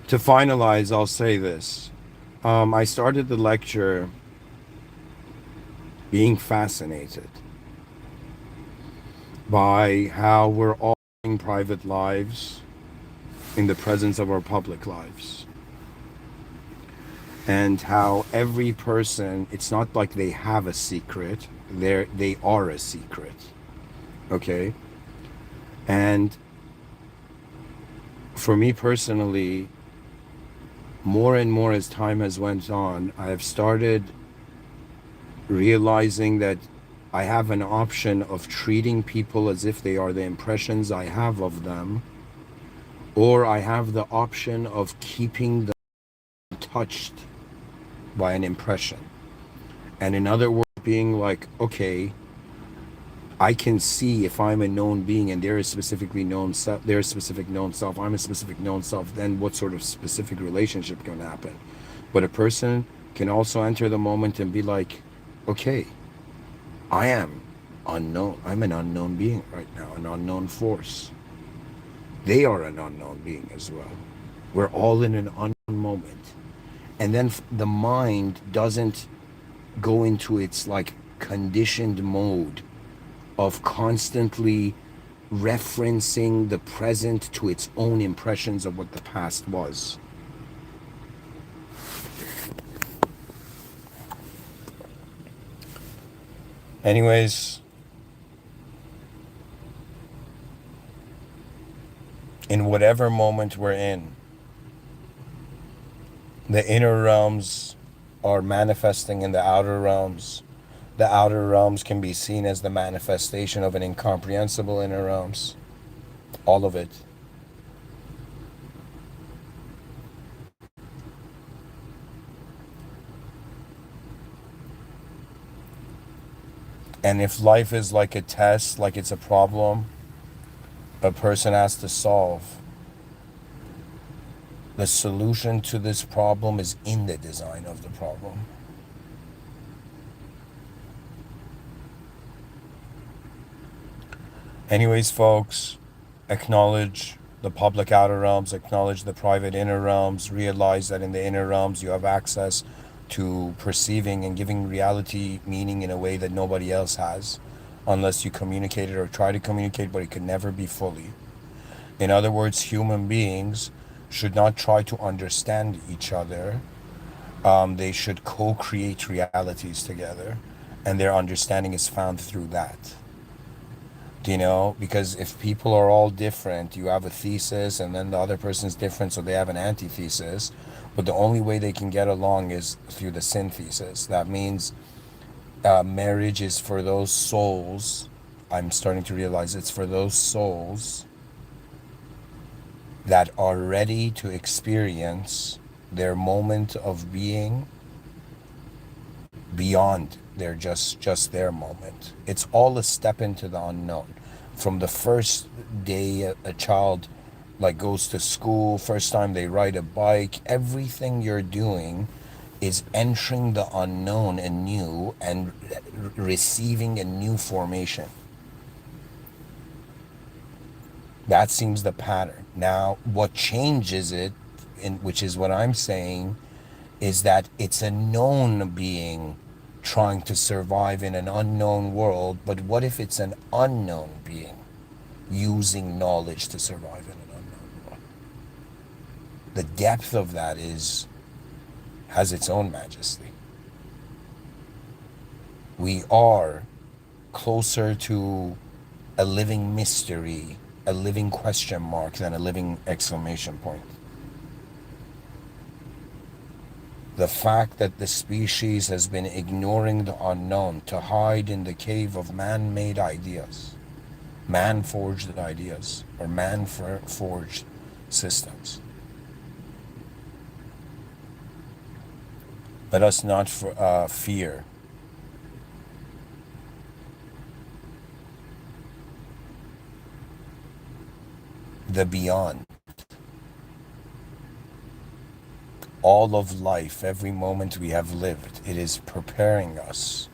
To finalize, I'll say this. I started the lecture being fascinated by how we're all living private lives in the presence of our public lives. And how every person, it's not like they have a secret, they are a secret. Okay? And for me personally, more and more as time has went on, I have started realizing that I have an option of treating people as if they are the impressions I have of them, or I have the option of keeping them touched by an impression. And in other words, being like, okay, I can see if I'm a known being and they're a specifically known self, they're a specific known self, I'm a specific known self, then what sort of specific relationship can happen? But a person can also enter the moment and be like, okay, I am unknown. I'm an unknown being right now, an unknown force. They are an unknown being as well. We're all in an unknown moment. And then the mind doesn't go into its like conditioned mode of constantly referencing the present to its own impressions of what the past was. Anyways, in whatever moment we're in, the inner realms are manifesting in the outer realms. The outer realms can be seen as the manifestation of an incomprehensible inner realms. All of it. And if life is like a test, like it's a problem, a person has to solve, the solution to this problem is in the design of the problem. Anyways, folks, acknowledge the public outer realms, acknowledge the private inner realms, realize that in the inner realms you have access to perceiving and giving reality meaning in a way that nobody else has, unless you communicate it or try to communicate, but it can never be fully. In other words, human beings should not try to understand each other. They should co-create realities together, and their understanding is found through that. You know, because if people are all different, you have a thesis and then the other person's different, so they have an antithesis, but the only way they can get along is through the synthesis. That means Marriage is for those souls. I'm starting to realize it's for those souls that are ready to experience their moment of being beyond their just their moment. It's all a step into the unknown. From the first day a child like goes to school, first time they ride a bike, everything you're doing is entering the unknown anew and receiving a new formation. That seems the pattern. Now, what changes it, which is what I'm saying, is that it's a known being trying to survive in an unknown world. But what if it's an unknown being using knowledge to survive in an unknown world? The depth of that has its own majesty. We are closer to a living mystery, a living question mark, than a living exclamation point. The fact that the species has been ignoring the unknown to hide in the cave of man-made ideas, man-forged ideas, or man-forged systems. Let us not fear the beyond. All of life, every moment we have lived, it is preparing us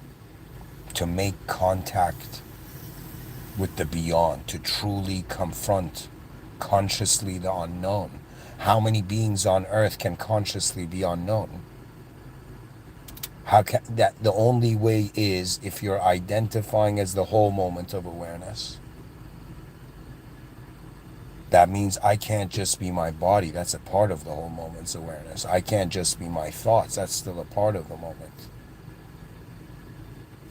to make contact with the beyond, to truly confront consciously the unknown. How many beings on earth can consciously be unknown? How can that? The only way is if you're identifying as the whole moment of awareness. That means I can't just be my body. That's a part of the whole moment's awareness. I can't just be my thoughts. That's still a part of the moment.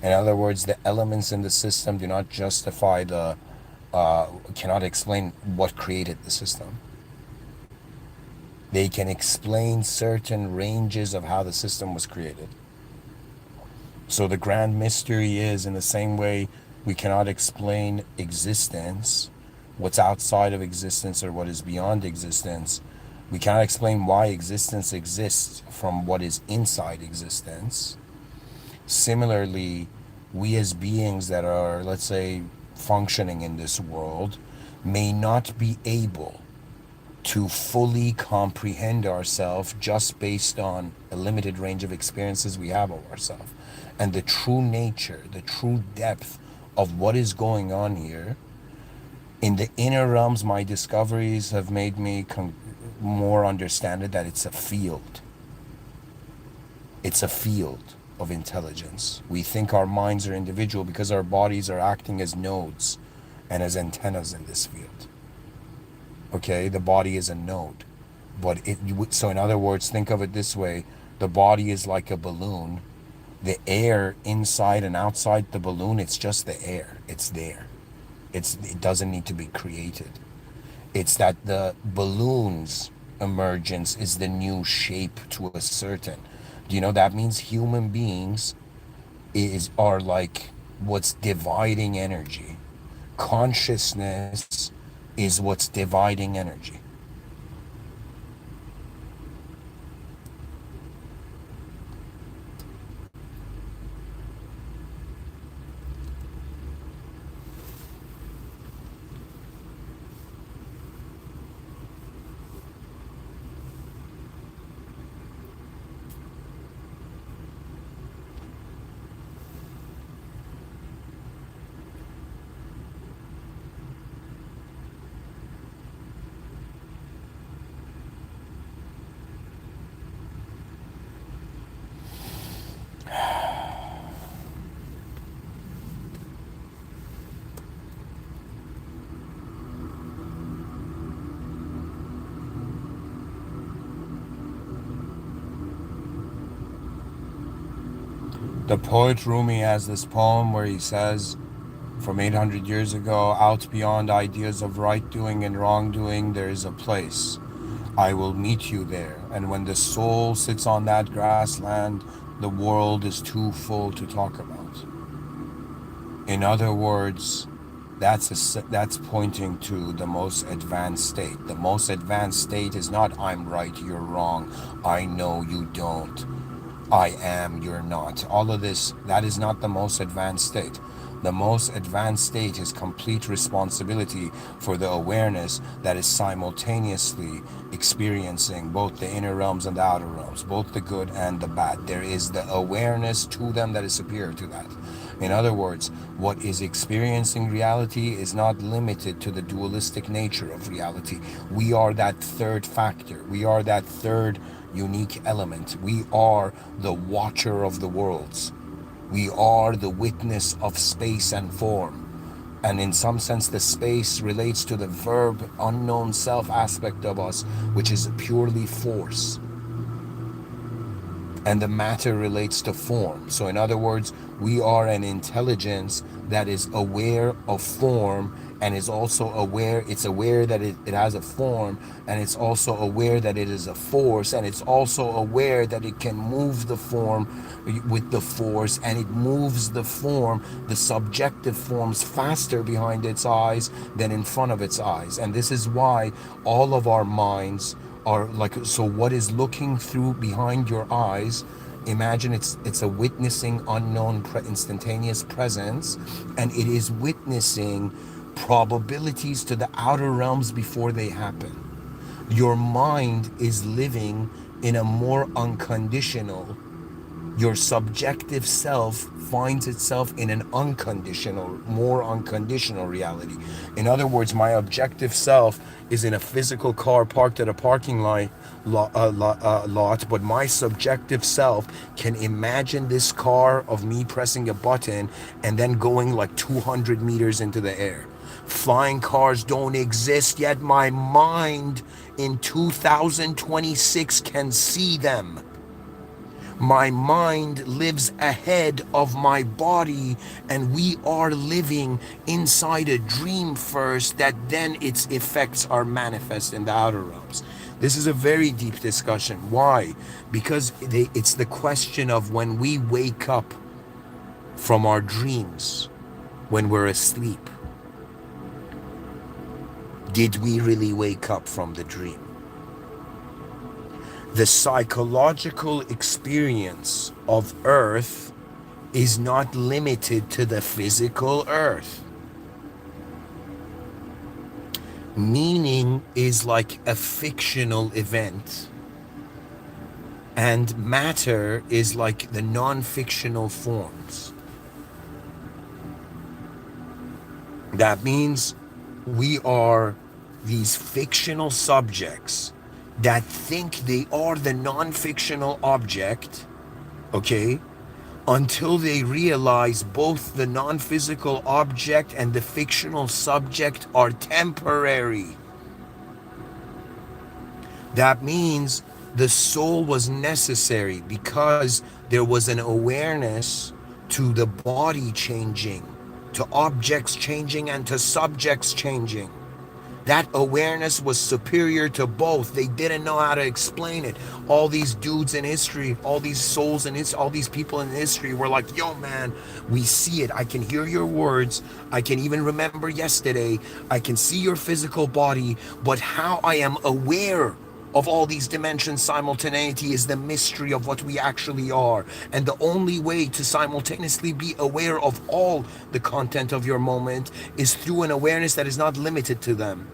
In other words, the elements in the system do not justify cannot explain what created the system. They can explain certain ranges of how the system was created. So the grand mystery is, in the same way we cannot explain existence, what's outside of existence or what is beyond existence, we cannot explain why existence exists from what is inside existence. Similarly, we as beings that are, let's say, functioning in this world may not be able to fully comprehend ourselves just based on a limited range of experiences we have of ourselves. And the true nature, the true depth of what is going on here, in the inner realms, my discoveries have made me more understand it, that it's a field. It's a field of intelligence. We think our minds are individual because our bodies are acting as nodes and as antennas in this field. Okay, the body is a node. So in other words, think of it this way. The body is like a balloon. The air inside and outside the balloon, it's just the air. It's there. It doesn't need to be created. It's that the balloon's emergence is the new shape to a certain. Do you know that means human beings are like what's dividing energy. Consciousness is what's dividing energy. The poet Rumi has this poem where he says, from 800 years ago, out beyond ideas of right doing and wrongdoing, there is a place. I will meet you there. And when the soul sits on that grassland, the world is too full to talk about. In other words, that's pointing to the most advanced state. The most advanced state is not I'm right, you're wrong, I know you don't, I am, you're not. All of this, that is not the most advanced state. The most advanced state is complete responsibility for the awareness that is simultaneously experiencing both the inner realms and the outer realms, both the good and the bad. There is the awareness to them that is superior to that. In other words, what is experiencing reality is not limited to the dualistic nature of reality. We are that third factor. We are that third unique element. We are the watcher of the worlds. We are the witness of space and form. And in some sense, the space relates to the verb unknown self aspect of us, which is purely force. And the matter relates to form. So in other words, we are an intelligence that is aware of form and is also aware, it's aware that it has a form, and it's also aware that it is a force, and it's also aware that it can move the form with the force, and it moves the form, the subjective forms, faster behind its eyes than in front of its eyes. And this is why all of our minds are like, so what is looking through behind your eyes, imagine it's a witnessing unknown instantaneous presence, and it is witnessing probabilities to the outer realms before they happen. Your mind is living in a more unconditional, your subjective self finds itself in an unconditional, more unconditional reality. In other words, my objective self is in a physical car parked at a parking lot, but my subjective self can imagine this car of me pressing a button and then going like 200 meters into the air. Flying cars don't exist, yet my mind in 2026 can see them. My mind lives ahead of my body, and we are living inside a dream first that then its effects are manifest in the outer realms. This is a very deep discussion. Why? Because it's the question of when we wake up from our dreams, when we're asleep. Did we really wake up from the dream? The psychological experience of Earth is not limited to the physical Earth. Meaning is like a fictional event, and matter is like the non-fictional forms. That means we are these fictional subjects that think they are the non-fictional object, okay, until they realize both the non-physical object and the fictional subject are temporary. That means the soul was necessary because there was an awareness to the body changing, to objects changing, and to subjects changing. That awareness was superior to both. They didn't know how to explain it. All these dudes in history, all these souls in history, all these people in history were like, yo man, we see it. I can hear your words. I can even remember yesterday. I can see your physical body. But how I am aware of all these dimensions simultaneity is the mystery of what we actually are. And the only way to simultaneously be aware of all the content of your moment is through an awareness that is not limited to them.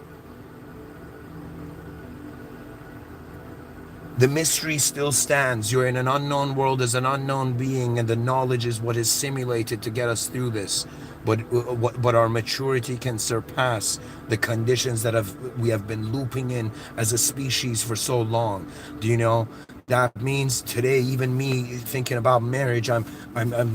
The mystery still stands. You're in an unknown world as an unknown being, and the knowledge is what is simulated to get us through this. But our maturity can surpass the conditions that we have been looping in as a species for so long. Do you know? That means today, even me thinking about marriage, I'm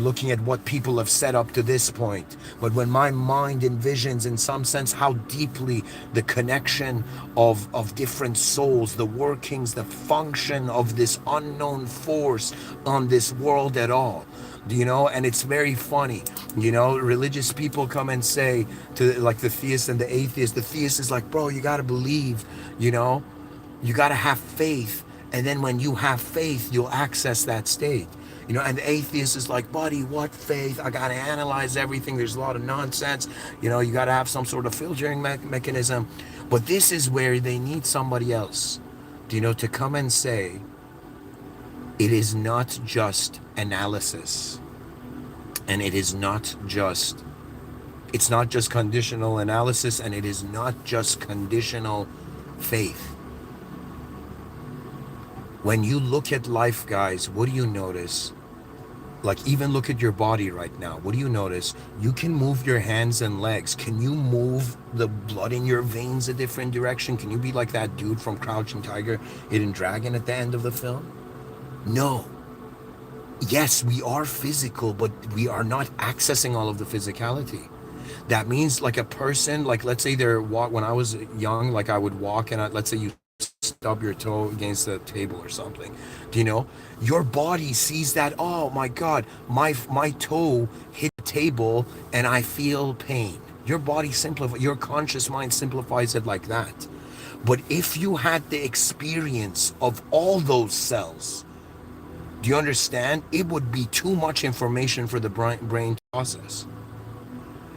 looking at what people have set up to this point. But when my mind envisions, in some sense, how deeply the connection of different souls, the workings, the function of this unknown force on this world at all, you know, and it's very funny, you know, religious people come and say to like the theist and the atheist, the theist is like, bro, you got to believe, you know, you got to have faith. And then when you have faith, you'll access that state. You know, and the atheist is like, buddy, what faith? I got to analyze everything. There's a lot of nonsense. You know, you got to have some sort of filtering mechanism. But this is where they need somebody else, you know, to come and say, it is not just analysis. And it is not just, it's not just conditional analysis, and it is not just conditional faith. When you look at life, guys, what do you notice? Like, even look at your body right now. What do you notice? You can move your hands and legs. Can you move the blood in your veins a different direction? Can you be like that dude from Crouching Tiger, Hidden Dragon at the end of the film? No. Yes, we are physical, but we are not accessing all of the physicality. That means, like, a person, like, let's say when I was young, like, I would walk and let's say you stub your toe against the table or something. Do you know? Your body sees that, oh my God, my toe hit the table and I feel pain. Your body your conscious mind simplifies it like that. But if you had the experience of all those cells, do you understand? It would be too much information for the brain to process.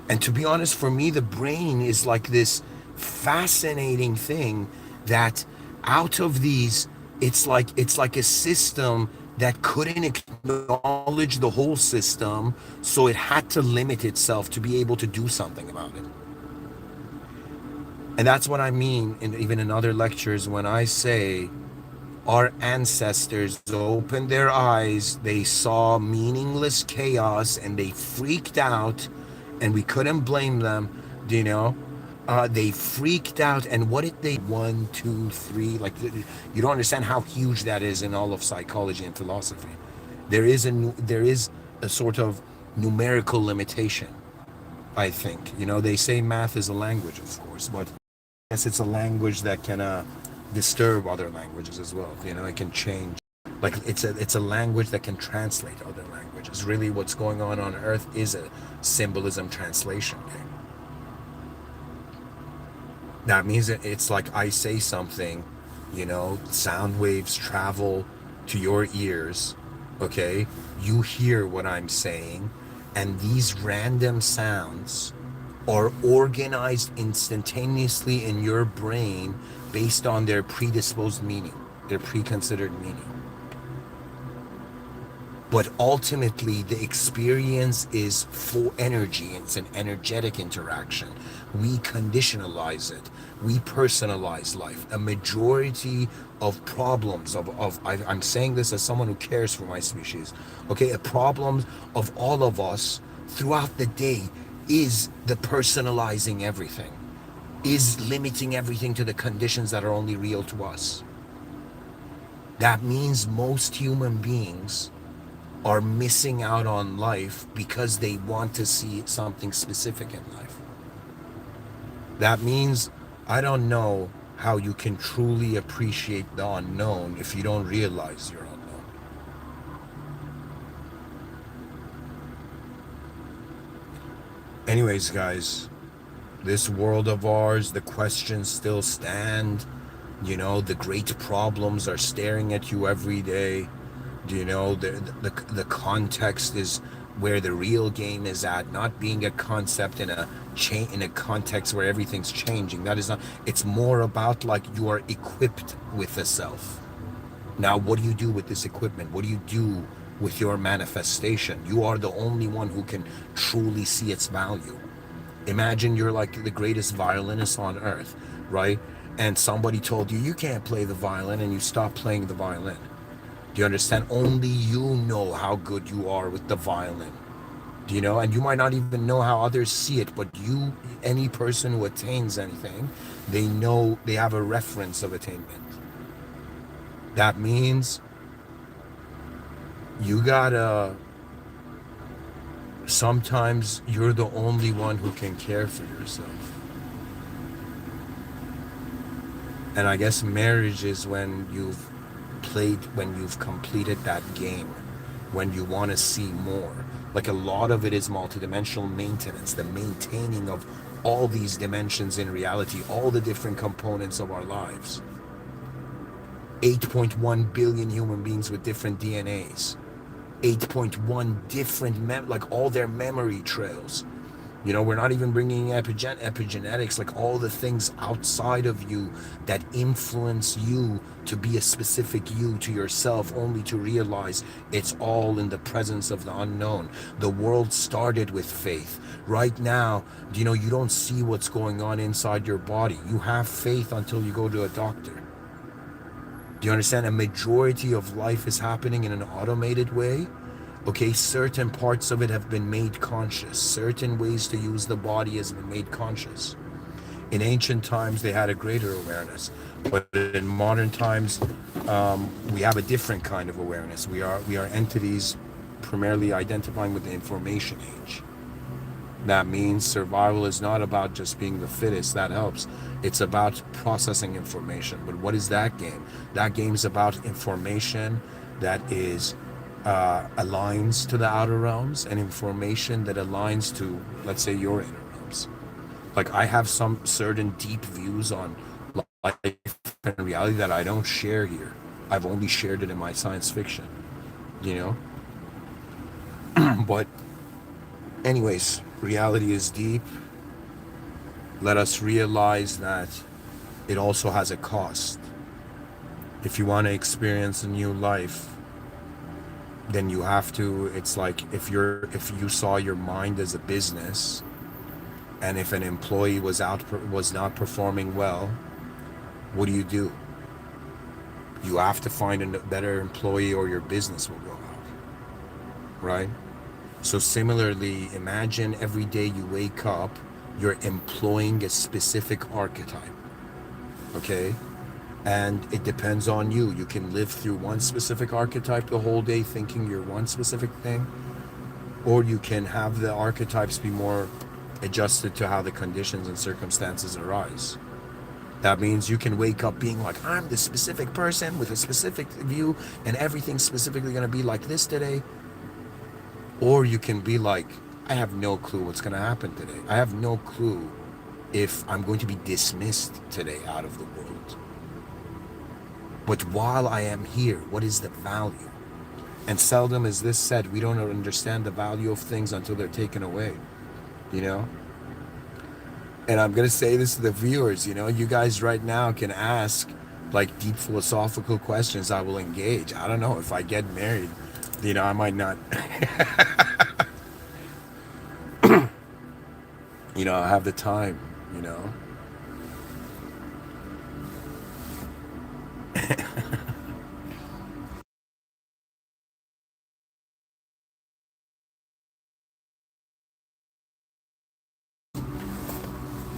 And to be honest, for me, the brain is like this fascinating thing that out of these, it's like a system that couldn't acknowledge the whole system, so it had to limit itself to be able to do something about it. And that's what I mean, even in other lectures, when I say our ancestors opened their eyes, they saw meaningless chaos, and they freaked out, and we couldn't blame them, you know? They freaked out, and what did they, 1, 2, 3, like, you don't understand how huge that is in all of psychology and philosophy. There is a sort of numerical limitation, I think. You know, they say math is a language, of course, but yes, it's a language that can disturb other languages as well. You know, it can change. Like, it's a language that can translate other languages. Really, what's going on Earth is a symbolism translation game. That means it's like I say something, you know, sound waves travel to your ears, okay? You hear what I'm saying, and these random sounds are organized instantaneously in your brain based on their predisposed meaning, their preconsidered meaning. But ultimately, the experience is for energy. It's an energetic interaction. We conditionalize it. We personalize life. A majority of problems I'm saying this as someone who cares for my species. Okay, a problem of all of us throughout the day is the personalizing everything, is limiting everything to the conditions that are only real to us. That means most human beings are missing out on life because they want to see something specific in life. That means I don't know how you can truly appreciate the unknown if you don't realize you're unknown. Anyways, guys, this world of ours, the questions still stand. You know, the great problems are staring at you every day. You know, the context is where the real game is at, not being a concept in a context where everything's changing. That is not. It's more about, like, you are equipped with a self. Now, what do you do with this equipment? What do you do with your manifestation? You are the only one who can truly see its value. Imagine you're like the greatest violinist on earth, right? And somebody told you can't play the violin, and you stop playing the violin. Do you understand? Only you know how good you are with the violin. Do you know? And you might not even know how others see it, but any person who attains anything, they know, they have a reference of attainment. That means you gotta, sometimes you're the only one who can care for yourself. And I guess marriage is when you've completed that game, when you want to see more. Like, a lot of it is multidimensional maintenance, the maintaining of all these dimensions in reality, all the different components of our lives. 8.1 billion human beings with different DNAs. 8.1 different, like all their memory trails. We're not even bringing epigenetics, like all the things outside of you that influence you to be a specific you to yourself, only to realize it's all in the presence of the unknown. The world started with faith. Right now, you don't see what's going on inside your body. You have faith until you go to a doctor. Do you understand? A majority of life is happening in an automated way. Okay, certain parts of it have been made conscious. Certain ways to use the body has been made conscious. In ancient times, they had a greater awareness, but in modern times, we have a different kind of awareness. We are entities primarily identifying with the information age. That means survival is not about just being the fittest. That helps. It's about processing information. But what is that game? That game is about information that is aligns to the outer realms, and information that aligns to, let's say, your inner realms. Like, I have some certain deep views on life and reality that I don't share here. I've only shared it in my science fiction, you know? But anyways, reality is deep. Let us realize that it also has a cost. If you want to experience a new life, then you have to, it's like if you saw your mind as a business, and if an employee was not performing well, what do? You have to find a better employee or your business will go out, right? So similarly, imagine every day you wake up, you're employing a specific archetype, okay? And it depends on you. You can live through one specific archetype the whole day thinking you're one specific thing, or you can have the archetypes be more adjusted to how the conditions and circumstances arise. That means you can wake up being like, I'm this specific person with a specific view, and everything's specifically going to be like this today. Or you can be like, I have no clue what's going to happen today. I have no clue if I'm going to be dismissed today out of the world. But while I am here, what is the value? And seldom is this said. We don't understand the value of things until they're taken away, you know? And I'm going to say this to the viewers, you guys right now can ask like deep philosophical questions. I will engage. I don't know if I get married, I might not, I have the time,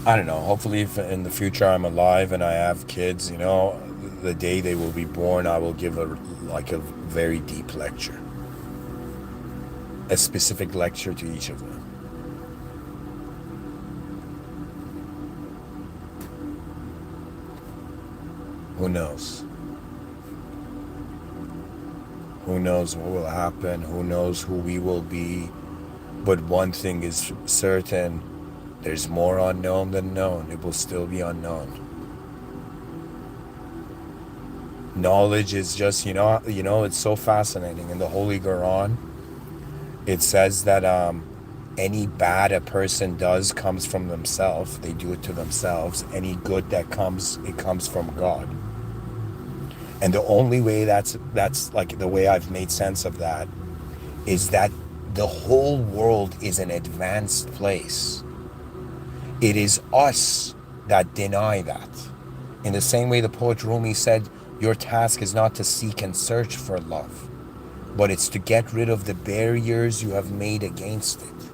I don't know. Hopefully, if in the future I'm alive and I have kids, the day they will be born, I will give a very deep lecture, a specific lecture to each of them. Who knows? Who knows what will happen? Who knows who we will be? But one thing is certain. There's more unknown than known. It will still be unknown. Knowledge is just, it's so fascinating. In the Holy Quran, it says that any bad a person does comes from themselves. They do it to themselves. Any good that comes, it comes from God. And the only way that's like the way I've made sense of that is that the whole world is an advanced place. It is us that deny that. In the same way the poet Rumi said, your task is not to seek and search for love, but it's to get rid of the barriers you have made against it.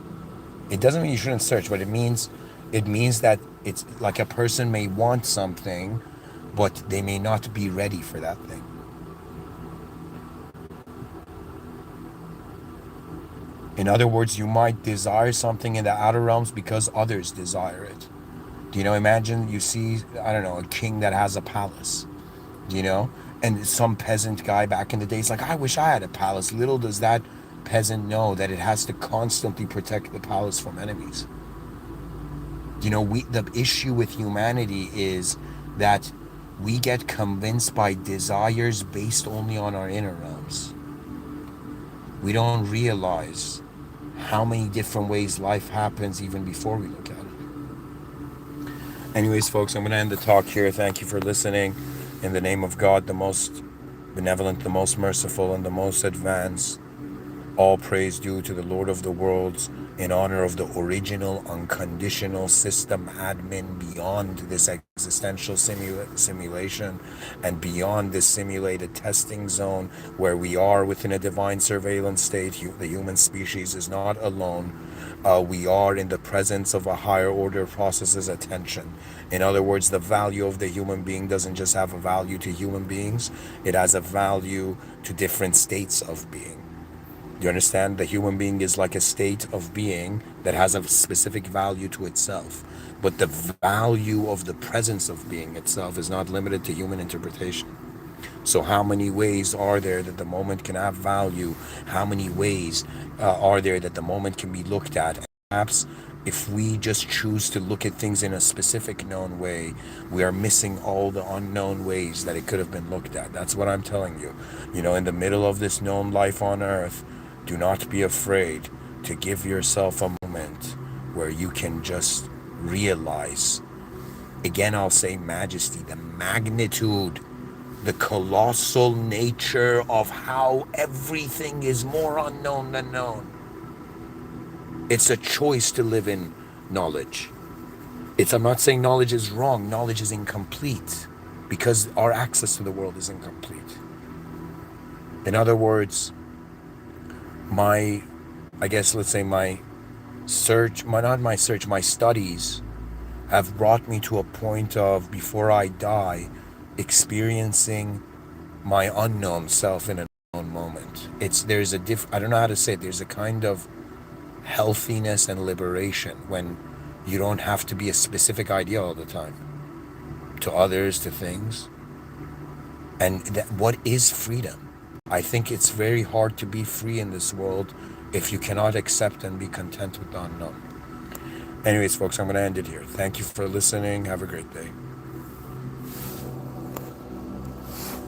It doesn't mean you shouldn't search, but it means that it's like a person may want something, but they may not be ready for that thing. In other words, you might desire something in the outer realms because others desire it. Imagine you see, I don't know, a king that has a palace, and some peasant guy back in the day is like, I wish I had a palace. Little does that peasant know that it has to constantly protect the palace from enemies. The issue with humanity is that we get convinced by desires based only on our inner realms. We don't realize how many different ways life happens even before we look at it. Anyways, folks, I'm going to end the talk here. Thank you for listening. In the name of God, the most benevolent, the most merciful, and the most advanced, all praise due to the Lord of the worlds, in honor of the original unconditional system admin beyond this existential simulation and beyond this simulated testing zone where we are within a divine surveillance state. The human species is not alone. We are in the presence of a higher order processes attention. In other words, the value of the human being doesn't just have a value to human beings, it has a value to different states of being. You understand? The human being is like a state of being that has a specific value to itself. But the value of the presence of being itself is not limited to human interpretation. So how many ways are there that the moment can have value? How many ways are there that the moment can be looked at? And perhaps if we just choose to look at things in a specific known way, we are missing all the unknown ways that it could have been looked at. That's what I'm telling you. You know, in the middle of this known life on earth, do not be afraid to give yourself a moment where you can just realize, again, I'll say majesty, the magnitude, the colossal nature of how everything is more unknown than known. It's a choice to live in knowledge. I'm not saying knowledge is wrong. Knowledge is incomplete because our access to the world is incomplete. In other words, my studies have brought me to a point of, before I die, experiencing my unknown self in an unknown moment. I don't know how to say it, there's a kind of healthiness and liberation when you don't have to be a specific idea all the time, to others, to things. And what is freedom? I think it's very hard to be free in this world if you cannot accept and be content with the unknown. Anyways, folks, I'm going to end it here. Thank you for listening. Have a great day.